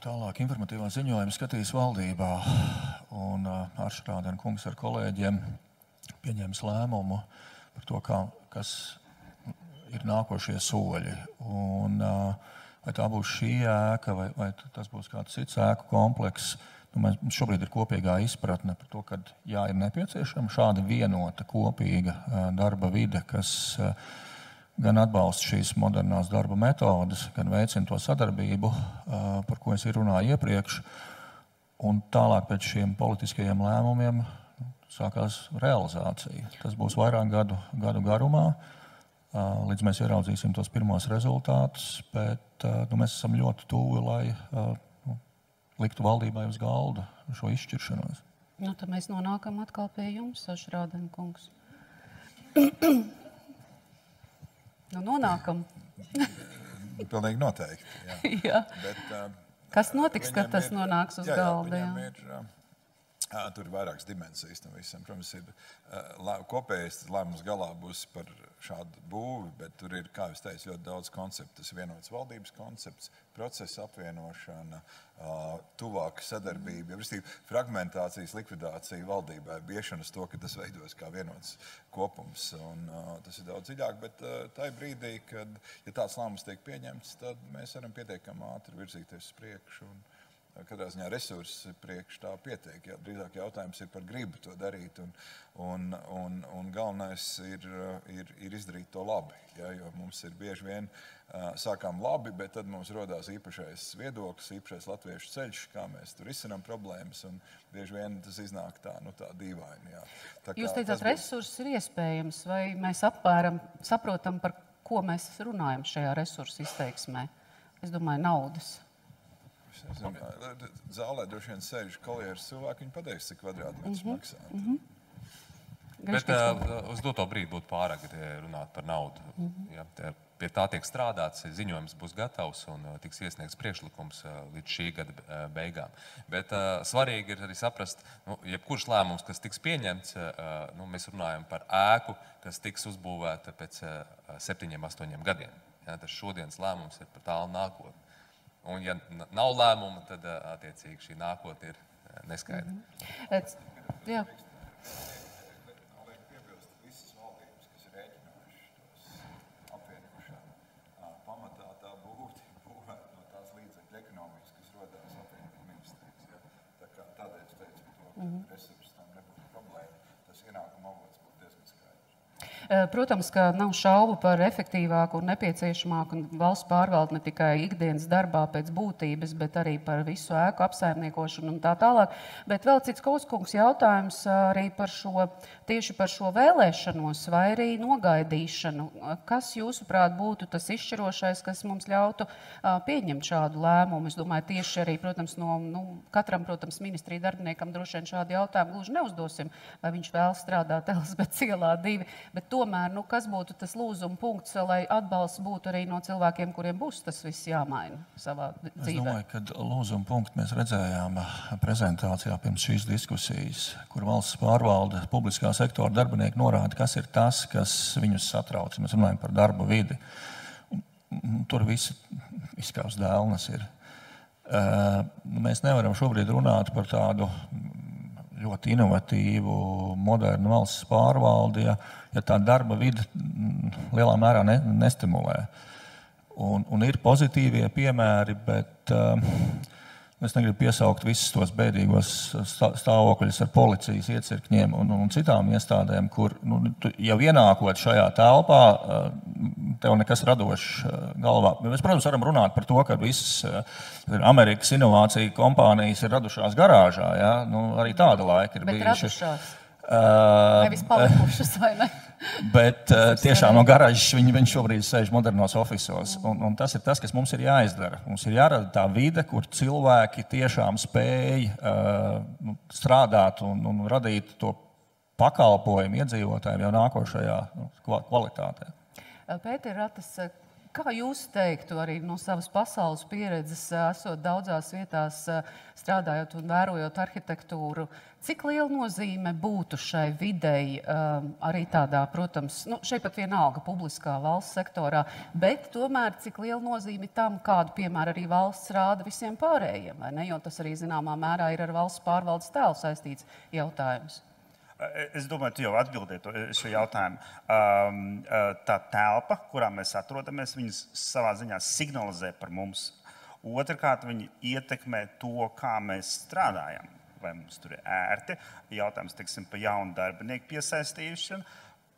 Tālāk informatīvā ziņojuma skatīs valdībā, un Aršrādena kungs ar kolēģiem pieņems lēmumu par to, kas ir nākošie soļi. Un, vai tā būs šī ēka, vai tas būs kāds cits ēku komplekss. Mums šobrīd ir kopīgā izpratne par to, ka ir nepieciešama šāda vienota, kopīga darba vide, kas gan atbalsta šīs modernās darba metodes, gan veicina to sadarbību, par ko es runāju iepriekš. Un tālāk pēc šiem politiskajiem lēmumiem sākās realizācija. Tas būs vairāk gadu garumā, līdz mēs ieraudzīsim tos pirmos rezultātus, bet mēs esam ļoti tuvi, lai liktu valdībai uz galda šo izšķiršanos. Tad mēs nonākam atkal pie jums, Aršrādena kungs. Nonākam. Pilnīgi noteikti. Jā. Bet, kas notiks, kad tas nonāks uz galda? Tur ir vairākas dimensijas tam visam. Protams, kopējais lēmums galā būs par šādu būvi, bet tur ir, kā es teicu, ļoti daudz konceptu. Tas ir vienots valdības koncepts, procesa apvienošana, tuvāka sadarbība, fragmentācijas likvidācija valdībā ir biešana uz to, ka tas veidos kā vienots kopums. Un, tas ir daudz dziļāk, bet tajā brīdī, kad ja tāds lēmums tiek pieņemts, tad mēs varam pietiekami ātri virzīties uz priekšu. Katrā ziņā resursi priekš tā pietiek. Drīzāk jautājums ir par gribu to darīt, un galvenais ir izdarīt to labi. Jo mums ir bieži vien sākām labi, bet tad mums rodās īpašais viedoklis, īpašais latviešu ceļš, kā mēs tur izsinām problēmas, un bieži vien tas iznāk tā dīvaini. Jūs teicāt, resursi ir iespējams, vai mēs apmēram saprotam, par ko mēs runājam šajā resursu izteiksmē? Es domāju, naudas. Zālē droši vien sēž kolieris cilvēki, viņi pateiks, cik kvadrātmetrs maksā. Bet uz doto brīdi būtu pārāk runāt par naudu. Ja, pie tā tiek strādāts, ziņojums būs gatavs un tiks iesniegts priekšlikums līdz šī gada beigām. Bet svarīgi ir arī saprast, jebkurš lēmums, kas tiks pieņemts, mēs runājam par ēku, kas tiks uzbūvēta pēc 7-8 gadiem. Ja, tas šodienas lēmums ir par tālu nākotni. Un, ja nav lēmuma, tad attiecīgi šī nākotne ir neskaidra. Jā. Piebilst visas valdības, kas ir rēķinājušas tos apvienošanu. Pamatā tā būtu būvēt no tās līdzekļu ekonomijas, kas rodās apvienot ministrijas. Tādēļ es teicu, ka resursi tam nebūtu problēma. Tas ienākuma avots būtu diezgan skaidrs. Protams, ka nav šaubu par efektīvāku un nepieciešamāku valsts pārvaldi ne tikai ikdienas darbā pēc būtības, bet arī par visu ēku apsaimniekošanu un tā tālāk. Bet vēl cits Kauskungs jautājums arī tieši par šo vēlēšanos vai arī nogaidīšanu. Kas, jūsuprāt, būtu tas izšķirošais, kas mums ļautu pieņemt šādu lēmumu? Es domāju, tieši arī, protams, katram, ministrija darbiniekam droši vien šādu jautājumu gluži neuzdosim, vai viņš vēl strādāt Elizabetes ielā 2, bet tomēr, kas būtu tas lūzuma punkts, lai atbalsts būtu arī no cilvēkiem, kuriem būs tas viss jāmaina savā dzīvē? Es domāju, ka lūzuma punktu mēs redzējām prezentācijā pirms šīs diskusijas, kur valsts pārvalde, publiskā sektora darbinieki norāda, kas ir tas, kas viņus satrauc. Mēs runājam par darba vidi. Tur visi izskāps dēlnes ir. Mēs nevaram šobrīd runāt par tādu ļoti inovatīvu, modernu valsts pārvaldi, ja tā darba vide lielā mērā nestimulē. Un ir pozitīvie piemēri, bet es negribu piesaukt visus tos bēdīgos stāvokļus ar policijas iecirkņiem un citām iestādēm, kur jau ienākot šajā telpā, tev nekas radošs galvā. Mēs, protams, varam runāt par to, ka visas Amerikas inovāciju kompānijas ir radušās garāžā. Ja? Arī tāda laika ir bijuši. Bet radušās? Nevis palikušas, vai ne? Bet tiešām no garāžas viņi šobrīd sēž modernos ofisos. Un tas ir tas, kas mums ir jāizdara. Mums ir jārada tā vide, kur cilvēki tiešām spēj strādāt un radīt to pakalpojumu iedzīvotājiem jau nākošajā kvalitātē. Pēter Ratas, kā jūs teiktu arī no savas pasaules pieredzes, esot daudzās vietās, strādājot un vērojot arhitektūru, cik liela nozīme būtu šai videi arī tādā, protams, šeit pat vienalga publiskā valsts sektorā, bet tomēr cik liela nozīme tam, kādu, piemēram, arī valsts rāda visiem pārējiem, vai ne? Jo tas arī zināmā mērā ir ar valsts pārvaldes tēlu saistīts jautājums. Es domāju, tu jau atbildēji šo jautājumu. Tā telpa, kurā mēs atrodamies, viņas savā ziņā signalizē par mums. Otrkārt, viņi ietekmē to, kā mēs strādājam. Vai mums tur ir ērti. Jautājums, teiksim, par jaunu darbinieku piesaistīšanu.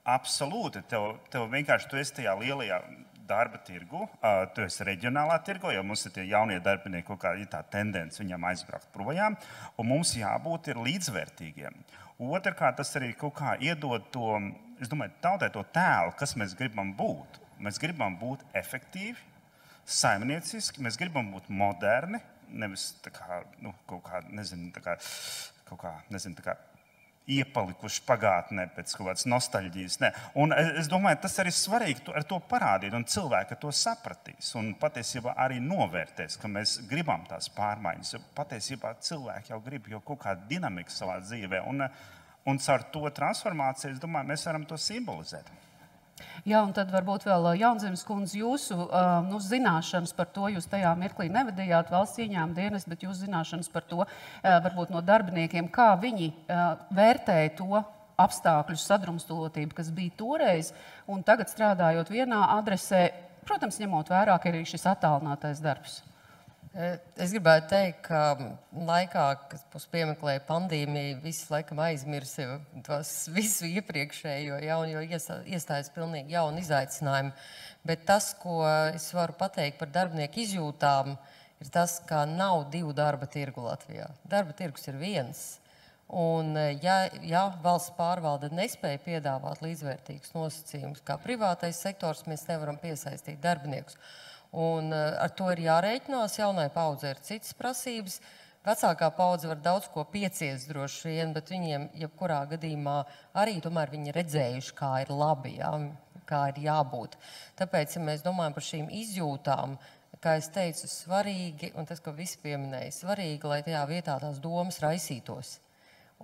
Absolūti. Tev vienkārši tu esi tajā lielajā darba tirgu, tu esi reģionālā tirgu, jo mums ir tie jaunie darbinieki, kaut kā ir tā tendence viņam aizbraukt projām, un mums jābūt ir līdzvērtīgiem. Otrkārt, tas arī kaut kā iedod to, es domāju, tautai to tēlu, kas mēs gribam būt. Mēs gribam būt efektīvi, saimnieciski, mēs gribam būt moderni, nevis tā kā, kaut kā iepalikuši pagātnē pēc kaut kādas nostalģijas. Ne. Un es domāju, tas arī svarīgi ar to parādīt, un cilvēki to sapratīs. Un patiesībā arī novērtēs, ka mēs gribam tās pārmaiņas. Jo patiesībā cilvēki jau grib kaut kādu dinamiku savā dzīvē. Un caur to transformāciju, es domāju, mēs varam to simbolizēt. Jā, un tad varbūt vēl Jaunzemes kundze, jūsu zināšanas par to, jūs tajā mirklī nevadījāt valsts ieņēmuma dienestu, bet jūsu zināšanas par to, varbūt no darbiniekiem, kā viņi vērtēja to apstākļu sadrumstalotību, kas bija toreiz, un tagad strādājot vienā adresē, protams, ņemot vērā, ka ir arī šis attālinātais darbs. Es gribētu teikt, ka laikā, kad mums piemeklēja pandēmija, visi laikam aizmirsa visu iepriekšējo, jo iestājas pilnīgi jauni izaicinājumi. Bet tas, ko es varu pateikt par darbinieku izjūtām, ir tas, ka nav divu darba tirgu Latvijā. Darba tirgus ir viens. Un, ja valsts pārvalde nespēja piedāvāt līdzvērtīgus nosacījumus, kā privātais sektors, mēs nevaram piesaistīt darbiniekus. Un ar to ir jārēķinās. Jaunai paudzei ir citas prasības. Vecākā paudze var daudz ko piecies droši vien, bet viņiem, jebkurā gadījumā, arī tomēr viņi redzējuši, kā ir labi, kā ir jābūt. Tāpēc, ja mēs domājam par šīm izjūtām, kā es teicu, svarīgi, un tas, ko visi pieminēja, svarīgi, lai tajā vietā tās domas raisītos.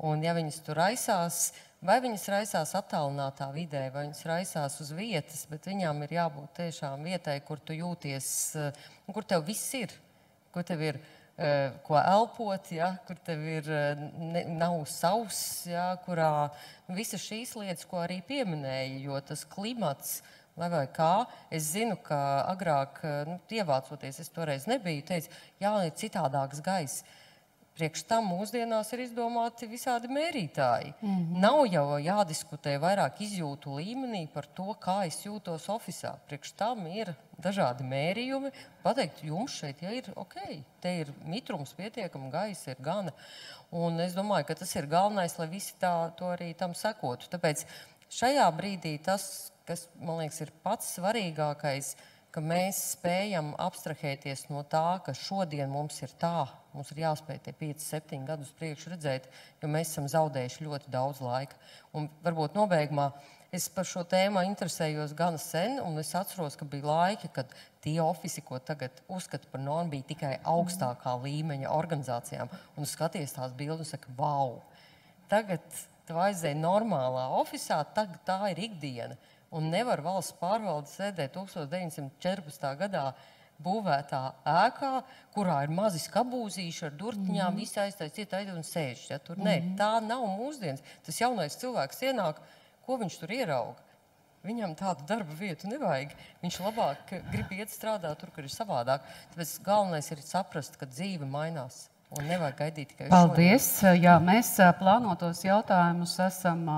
Un ja viņas tur raisās, vai viņas raisās attālinātā vidē, vai viņas raisās uz vietas, bet viņām ir jābūt tiešām vietai, kur tu jūties, kur tev viss ir, kur tev ir ko elpot, kur tev ir nav sauss, kurā visas šīs lietas, ko arī pieminēja, jo tas klimats, vai kā, es zinu, ka agrāk, ievācoties, es toreiz nebiju, teicu, ir citādāks gaiss. Priekš tam mūsdienās ir izdomāti visādi mērītāji. Nav jau jādiskutē vairāk izjūtu līmenī par to, kā es jūtos ofisā. Priekš tam ir dažādi mērījumi. Pateikt, jums šeit ir ok, te ir mitrums pietiekami, gaisa ir gana. Un es domāju, ka tas ir galvenais, lai visi to arī tam sekotu. Tāpēc šajā brīdī tas, kas, man liekas, ir pats svarīgākais, ka mēs spējam abstrahēties no tā, ka šodien mums ir tā, mums ir jāspēj tie 5-7 gadus priekš redzēt, jo mēs esam zaudējuši ļoti daudz laika. Un varbūt nobeigumā es par šo tēmu interesējos gana sen, un es atceros, ka bija laiki, kad tie ofisi, ko tagad uzskata par normu, bija tikai augstākā līmeņa organizācijām. Un skaties tās bildes un saka, wow, tagad tu aizēji normālā ofisā, tagad tā ir ikdiena. Un nevar valsts pārvalde sēdēt 1914. gadā būvētā ēkā, kurā ir mazi skabūzīši ar durtiņām, visi aiztaisiet un sēž. Tur nē, tā nav mūsdienas. Tas jaunais cilvēks ienāk, ko viņš tur ierauga. Viņam tādu darba vietu nevajag. Viņš labāk grib iet strādāt tur, kur ir savādāk. Tāpēc galvenais ir saprast, ka dzīve mainās. Un nevajag gaidīt tikai Paldies. Jā, mēs plānotos jautājumus esam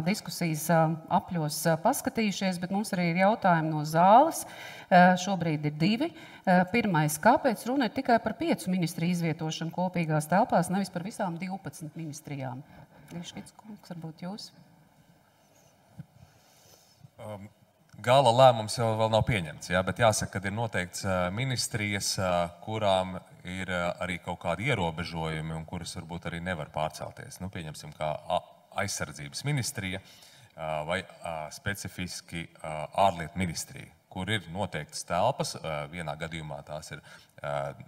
diskusijas apļos paskatījušies, bet mums arī ir jautājumi no zāles. Šobrīd ir 2. Pirmais, kāpēc runa ir tikai par 5 ministriju izvietošanu kopīgās telpās, nevis par visām 12 ministrijām? Griškits kungs, varbūt jūs? Gala lēmums jau vēl nav pieņemts, jā, bet jāsaka, ka ir noteikts ministrijas, kurām ir arī kaut kādi ierobežojumi un kuras varbūt arī nevar pārcelties. Nu, pieņemsim, kā aizsardzības ministrija vai specifiski ārlietu ministrija, kur ir noteiktas telpas. Vienā gadījumā tās ir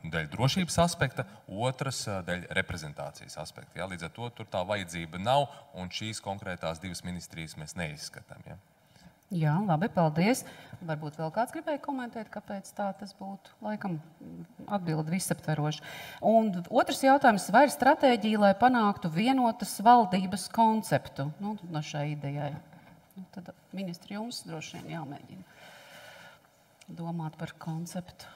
dēļ drošības aspekta, otras dēļ reprezentācijas aspekta. Jā. Līdz ar to tur tā vajadzība nav, un šīs konkrētās divas ministrijas mēs neizskatām. Jā. Jā, labi, paldies. Varbūt vēl kāds gribēja komentēt, kāpēc tā tas būtu. Laikam atbildi visaptveroši. Un otrs jautājums, vai ir stratēģija, lai panāktu vienotas valdības konceptu? Nu, no šai idejai. Nu, tad ministri jums droši vien jāmēģina domāt par konceptu.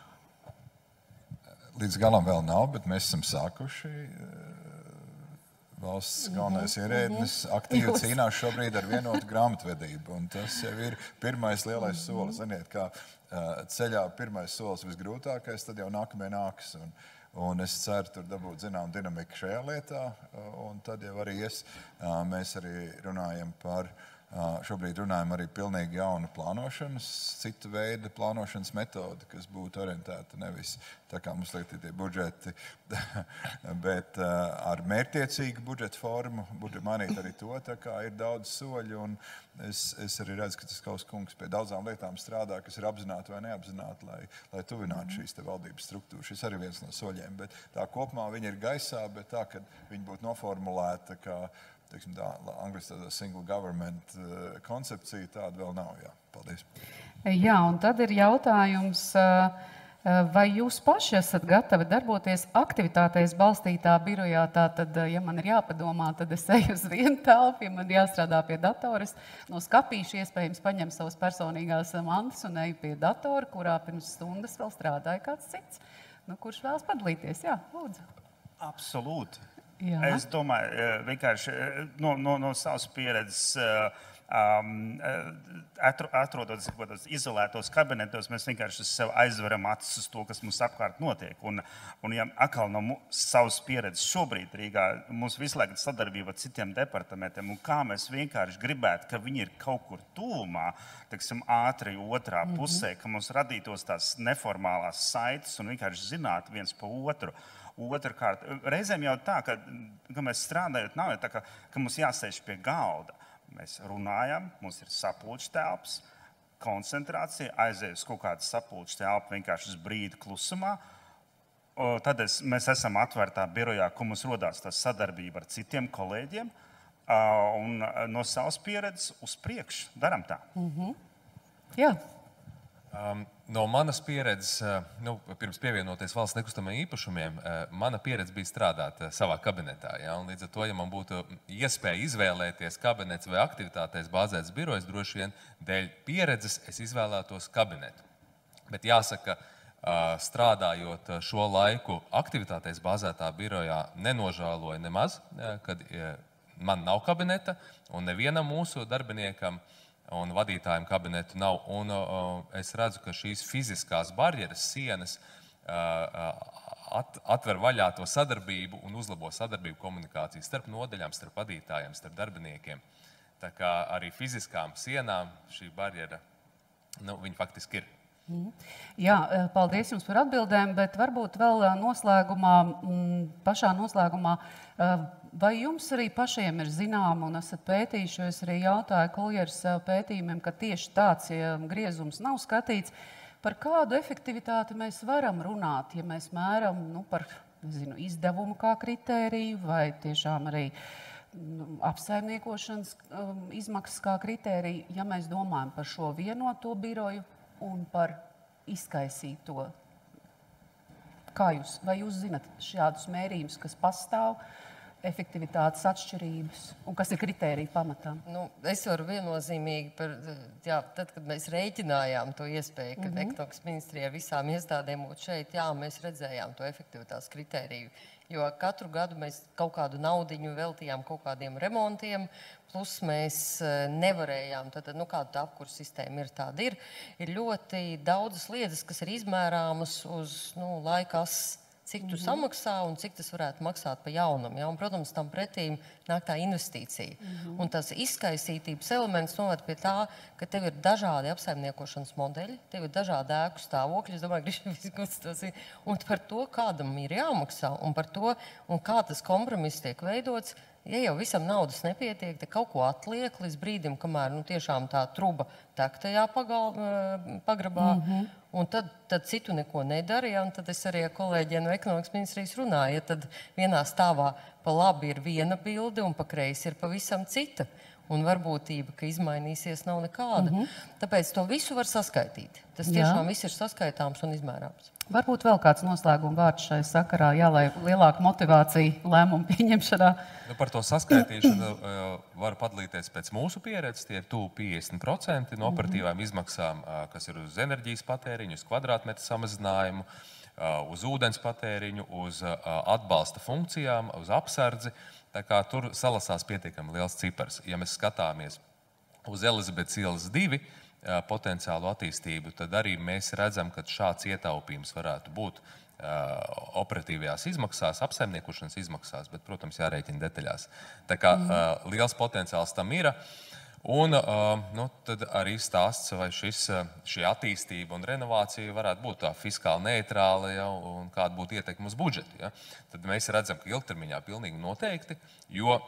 Līdz galam vēl nav, bet mēs esam sākuši. Valsts galvenais ierēdnis aktīvi cīnās šobrīd ar vienotu grāmatvedību. Un tas jau ir pirmais lielais solis. Ziniet, kā ceļā pirmais solis visgrūtākais, tad jau nākamie nāks. Un es ceru tur dabūt zinām dinamiku šajā lietā. Un tad jau arī mēs arī runājam par... Šobrīd runājam arī pilnīgi jaunu plānošanas, citu veidu plānošanas metodi, kas būtu orientēta nevis tā kā mums liek tie budžeti, bet ar mērķtiecīgu budžeta formu, mainīt arī to, tā kā ir daudz soļu, un es arī redzu, ka tas Kaus kungs pie daudzām lietām strādā, kas ir apzināti vai neapzināti, lai tuvinātu šīs te valdības struktūras. Šis arī viens no soļiem, bet tā kopumā viņi ir gaisā, bet tā, kad viņi būtu noformulēta kā teiksim tā, angliski tāda single government koncepcija, tāda vēl nav. Jā. Paldies. Jā, un tad ir jautājums, vai jūs paši esat gatavi darboties aktivitātēs balstītā birojā? Tātad, ja man ir jāpadomā, tad es eju uz vienu telpu, ja man jāstrādā pie datora, es no skapīša iespējams paņem savas personīgās mantas un eju pie datora, kurā pirms stundas vēl strādāja kāds cits. Nu, kurš vēlas padalīties? Jā, lūdzu. Absolūti. Jā. Es domāju, vienkārši no savas pieredzes, atrodoties izolētos kabinetos, mēs vienkārši sev aizveram acis uz to, kas mums apkārt notiek. Un ja atkal no savas pieredzes šobrīd Rīgā mums visu laiku sadarbība ar citiem departamentiem, un kā mēs vienkārši gribētu, ka viņi ir kaut kur tuvumā, teiksim, ātri otrā pusē, ka mums radītos tās neformālās saites un vienkārši zinātu viens pa otru. Otrkārt, reizēm jau tā, ka mēs strādājot, nav tā, ka mums jāsēž pie galda. Mēs runājam, mums ir sapulču telpas, koncentrācija, aiziet uz kaut kādu sapulču telpu vienkārši uz brīdi klusumā. Tad mēs esam atvērtā birojā, kur mums rodās tā sadarbība ar citiem kolēģiem. Un no savas pieredzes uz priekšu daram tā. Jā. No manas pieredzes, pirms pievienoties valsts nekustamajiem īpašumiem, mana pieredze bija strādāt savā kabinetā. Ja? Un līdz ar to, ja man būtu iespēja izvēlēties kabinets vai aktivitātēs bāzētas birojas, droši vien dēļ pieredzes es izvēlētos kabinetu. Bet jāsaka, strādājot šo laiku aktivitātēs bāzētā birojā, nenožēloju nemaz, kad man nav kabineta un nevienam mūsu darbiniekam un vadītājiem kabinetu nav. Un es redzu, ka šīs fiziskās barjeras, sienas atver vaļā to sadarbību un uzlabo sadarbību komunikāciju starp nodaļām, starp vadītājiem, starp darbiniekiem. Tā kā arī fiziskām sienām šī barjera, viņa faktiski ir. Jā, paldies jums par atbildēm, bet varbūt vēl pašā noslēgumā, vai jums arī pašiem ir zinām un esat pētījuši, es arī jautāju Colliers pētījumiem, ka tieši tāds griezums nav skatīts, par kādu efektivitāti mēs varam runāt, ja mēs mēram par izdevumu kā kritēriju vai tiešām arī apsaimniekošanas izmaksas kā kritēriju, ja mēs domājam par šo vienoto biroju un par izkaisīto. Vai jūs zinat šādus mērījumus, kas pastāv, efektivitātes atšķirības un kas ir kritērija pamatā? Es varu viennozīmīgi tad, kad mēs rēķinājām to iespēju, ka ekonomikas ministrijā visām iestādēm būtu šeit, mēs redzējām to efektivitātes kritēriju. Jo katru gadu mēs kaut kādu naudiņu veltījām kaut kādiem remontiem, plus mēs nevarējām, kāda tā apkurs sistēma ir, tāda ir. Ir ļoti daudzas lietas, kas ir izmērāmas uz laikas cik tu samaksā un cik tas varētu maksāt pa jaunam. Ja? Un, protams, tam pretīm nāk tā investīcija. Un tas izkaisītības elements noved pie tā, ka tev ir dažādi apsaimniekošanas modeļi, tev ir dažādi ēku stāvokļi. Es domāju, un par to, kādam ir jāmaksā, un par to, un kā tas kompromiss tiek veidots. Ja jau visam naudas nepietiek, tad kaut ko atliek līdz brīdim, kamēr tiešām tā truba tek tajā pagrabā. Un tad citu neko nedara. Ja? Un tad es arī ar kolēģiem no ekonomikas ministrijas runāju. Ja tad vienā stāvā pa labi ir viena bilde un pa kreisi ir pavisam cita. Un varbūtība, ka izmainīsies, nav nekāda. Tāpēc to visu var saskaitīt. Tas tiešām viss ir saskaitāms un izmērāms. Varbūt vēl kāds noslēguma vārds šai sakarā, lai lielāka motivācija lēmumu pieņemšanā. Par to saskaitīšanu var padalīties pēc mūsu pieredzes. Tie ir tuvu 50% no operatīvām izmaksām, kas ir uz enerģijas patēriņu, uz kvadrātmetru samazinājumu, uz ūdens patēriņu, uz atbalsta funkcijām, uz apsardzi. Tā kā tur salasās pietiekami liels cipars. Ja mēs skatāmies uz Elizabetes ielas 2 potenciālu attīstību, tad arī mēs redzam, ka šāds ietaupījums varētu būt operatīvajās izmaksās, apsaimniekošanas izmaksās, bet, protams, jārēķina detaļās. Tā kā liels potenciāls tam ir. Un tad arī stāsts, vai šī attīstība un renovācija varētu būt tā fiskāli neitrāla, ja, un kāda būtu ietekme uz budžetu. Ja. Tad mēs redzam, ka ilgtermiņā pilnīgi noteikti, jo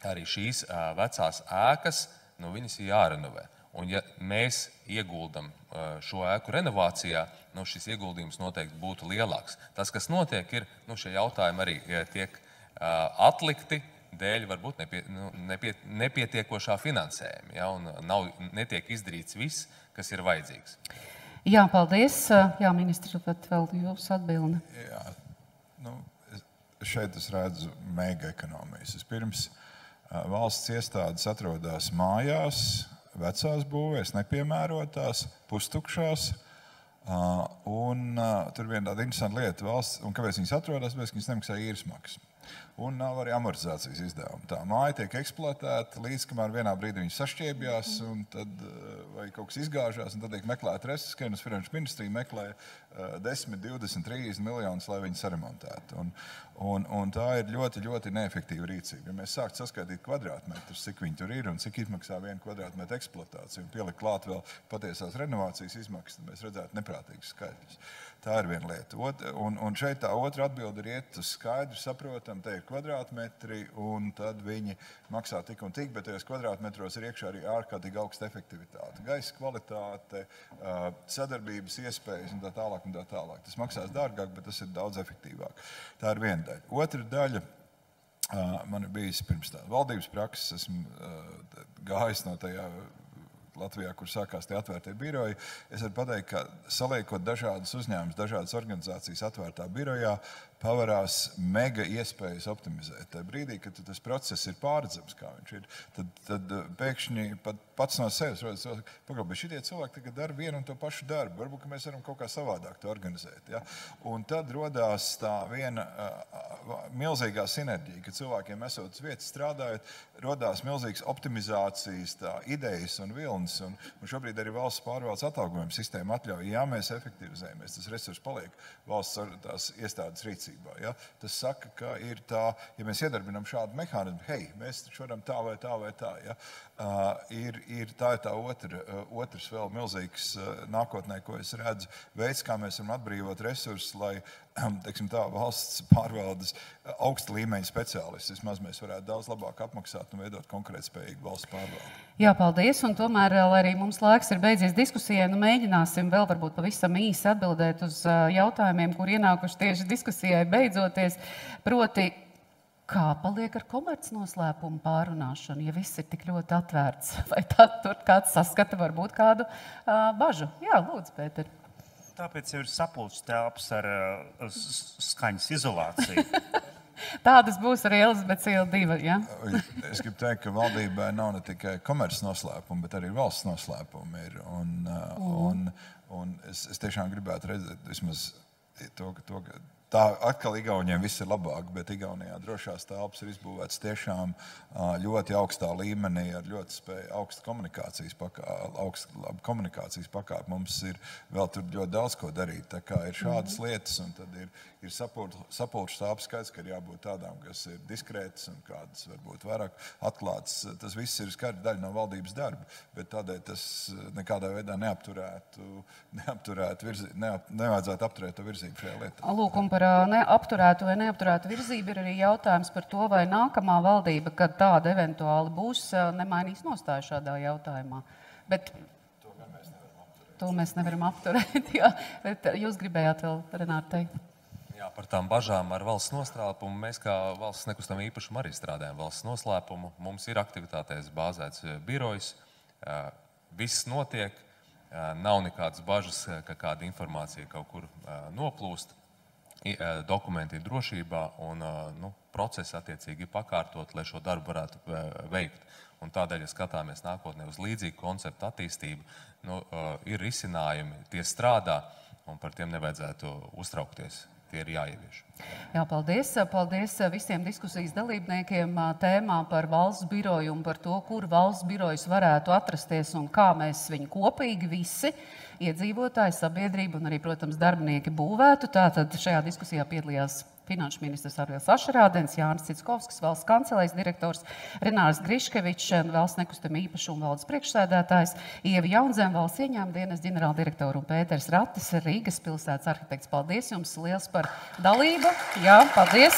arī šīs vecās ēkas, viņas ir jārenovē. Un ja mēs ieguldam šo ēku renovācijā, šis ieguldījums noteikti būtu lielāks. Tas, kas notiek, ir, šie jautājumi arī tiek atlikti, dēļ varbūt nepietiekošā finansējuma, ja, un netiek izdarīts viss, kas ir vajadzīgs. Jā, paldies. Jā, ministri, bet vēl jūsu atbildi. Jā, šeit es redzu mega ekonomijas. Vispirms valsts iestādes atrodas mājās, vecās būvēs, nepiemērotās, pustukšās. Un tur viena tāda interesanta lieta valsts, un kāpēc viņas atrodas, tāpēc viņas nemaksā īres maksu. Un nav arī amortizācijas izdevumi. Tā māja tiek eksploatēta līdz, kamēr vienā brīdī viņi sašķiebjās, un tad, vai kaut kas izgāžās, un tad tiek meklēta resursi, Finanšu ministrija meklē 10, 20, 30 miljonus, lai viņi saremontētu. Un tā ir ļoti, ļoti neefektīva rīcība. Ja mēs sāktu saskaitīt kvadrātmetrus, cik viņi tur ir un cik izmaksā viena kvadrātmetra eksploatācija, un pielikt klāt vēl patiesās renovācijas izmaksas, tad mēs redzētu neprātīgus skaitļus. Tā ir viena lieta. Un šeit tā otra atbilde ir iet uz skaidru, saprotam, te ir kvadrātmetri, un tad viņi maksā tik un tik, bet tajos kvadrātmetros ir iekšā arī ārkārtīgi augsta efektivitāte. Gaisa kvalitāte, sadarbības iespējas un tā tālāk un tā tālāk. Tas maksās dārgāk, bet tas ir daudz efektīvāk. Tā ir viena daļa. Otra daļa, man ir bijis pirms tā valdības prakses, esmu gājis no tajā Latvijā, kur sākās tie atvērtie biroji. Es varu pateikt, ka saliekot dažādas uzņēmumus, dažādas organizācijas atvērtā birojā, pavarās mega iespējas optimizēt. Tā brīdī, kad tas process ir pārredzams, kā viņš ir, tad pēkšņi pats no sevis rodas, pagaidām, šitie cilvēki tagad dara vienu un to pašu darbu. Varbūt, ka mēs varam kaut kā savādāk to organizēt. Ja? Un tad rodās tā viena milzīgā sinerģija, ka cilvēkiem esot uz vietas strādājot, rodās milzīgas optimizācijas idejas un vilnis. Un šobrīd arī valsts pārvaldes atalgojuma sistēma atļauj, ja mēs efektivizējamies, tas resurs paliek valsts tās iestādes rīcībā. Ja? Tas saka, ka ir tā, ja mēs iedarbinām šādu mehānismu, mēs taču varam tā vai tā vai tā. Ja? Tā ir tā otrs vēl milzīgs nākotnē, ko es redzu, veids, kā mēs varam atbrīvot resursus, lai valsts pārvaldes augsta līmeņa speciālisti. Vismaz mēs varētu daudz labāk apmaksāt un veidot konkurētspējīgu valsts pārvaldi. Jā, paldies. Un tomēr, lai arī mums laiks ir beidzies diskusijai, mēģināsim vēl varbūt pavisam īsi atbildēt uz jautājumiem, kur ienākuši tieši diskusijai beidzoties. Proti, kā paliek ar komercnoslēpumu pārunāšanu, ja viss ir tik ļoti atvērts? Vai tad tur kāds saskata varbūt kādu bažu? Jā, lūdzu, Pēter. Tāpēc jau ir sapulces telpas ar skaņas izolāciju. Tādas būs arī Elizabetes iela 2, ja? Es gribu teikt, ka valdībai nav ne tikai komercnoslēpumi, bet arī valsts noslēpumi ir. Un es tiešām gribētu redzēt vismaz to, ka Tā atkal Igauniem viss ir labāk, bet Igaunijā drošās telpas ir izbūvētas tiešām ļoti augstā līmenī ar ļoti augstu komunikācijas pakāpi. Mums ir vēl tur ļoti daudz ko darīt. Tā kā ir šādas lietas, un tad ir sapulču tāpas skaits, ka ir jābūt tādām, kas ir diskrētas un kādas varbūt vairāk atklātas. Tas viss ir skaidri daļa no valdības darba, bet tādēļ tas nekādā veidā nevajadzētu apturēt to virzību šajā lietā. Lūk, un par apturētu vai neapturētu virzību ir arī jautājums par to, vai nākamā valdība, kad tāda eventuāli būs, nemainīs nostāju šādā jautājumā. Bet to mēs nevaram apturēt. Jā. Bet jūs gribējāt vēl, Renāte, teikt? Jā, par tām bažām ar valsts noslēpumu. Mēs kā valsts nekustamā īpašuma arī strādājam valsts noslēpumu. Mums ir aktivitātēs bāzēts birojs. Viss notiek. Nav nekādas bažas, ka kāda informācija kaut kur noplūst. Dokumenti ir drošībā un procesi attiecīgi ir pakārtot, lai šo darbu varētu veikt. Un tādēļ, ja skatāmies nākotnē uz līdzīgu konceptu attīstību, ir risinājumi, tie strādā un par tiem nevajadzētu uztraukties. Tie ir jāievieš. Jā, paldies. Paldies visiem diskusijas dalībniekiem tēmā par valsts biroju un par to, kur valsts birojas varētu atrasties un kā mēs viņu kopīgi visi iedzīvotāji, sabiedrība un arī, protams, darbinieki būvētu. Tātad šajā diskusijā piedalījās finanšu ministrs Arvils Ašerādens, Jānis Citskovskis, valsts kancelējas direktors, Renārs Griškevičs, valsts nekustamā īpašuma valdes priekšsēdētājs, Ieva Jaunzeme, valsts ieņēmuma dienesta ģenerāldirektora un Pēters Ratis, Rīgas pilsētas arhitekts. Paldies jums liels par dalību. Jā, paldies.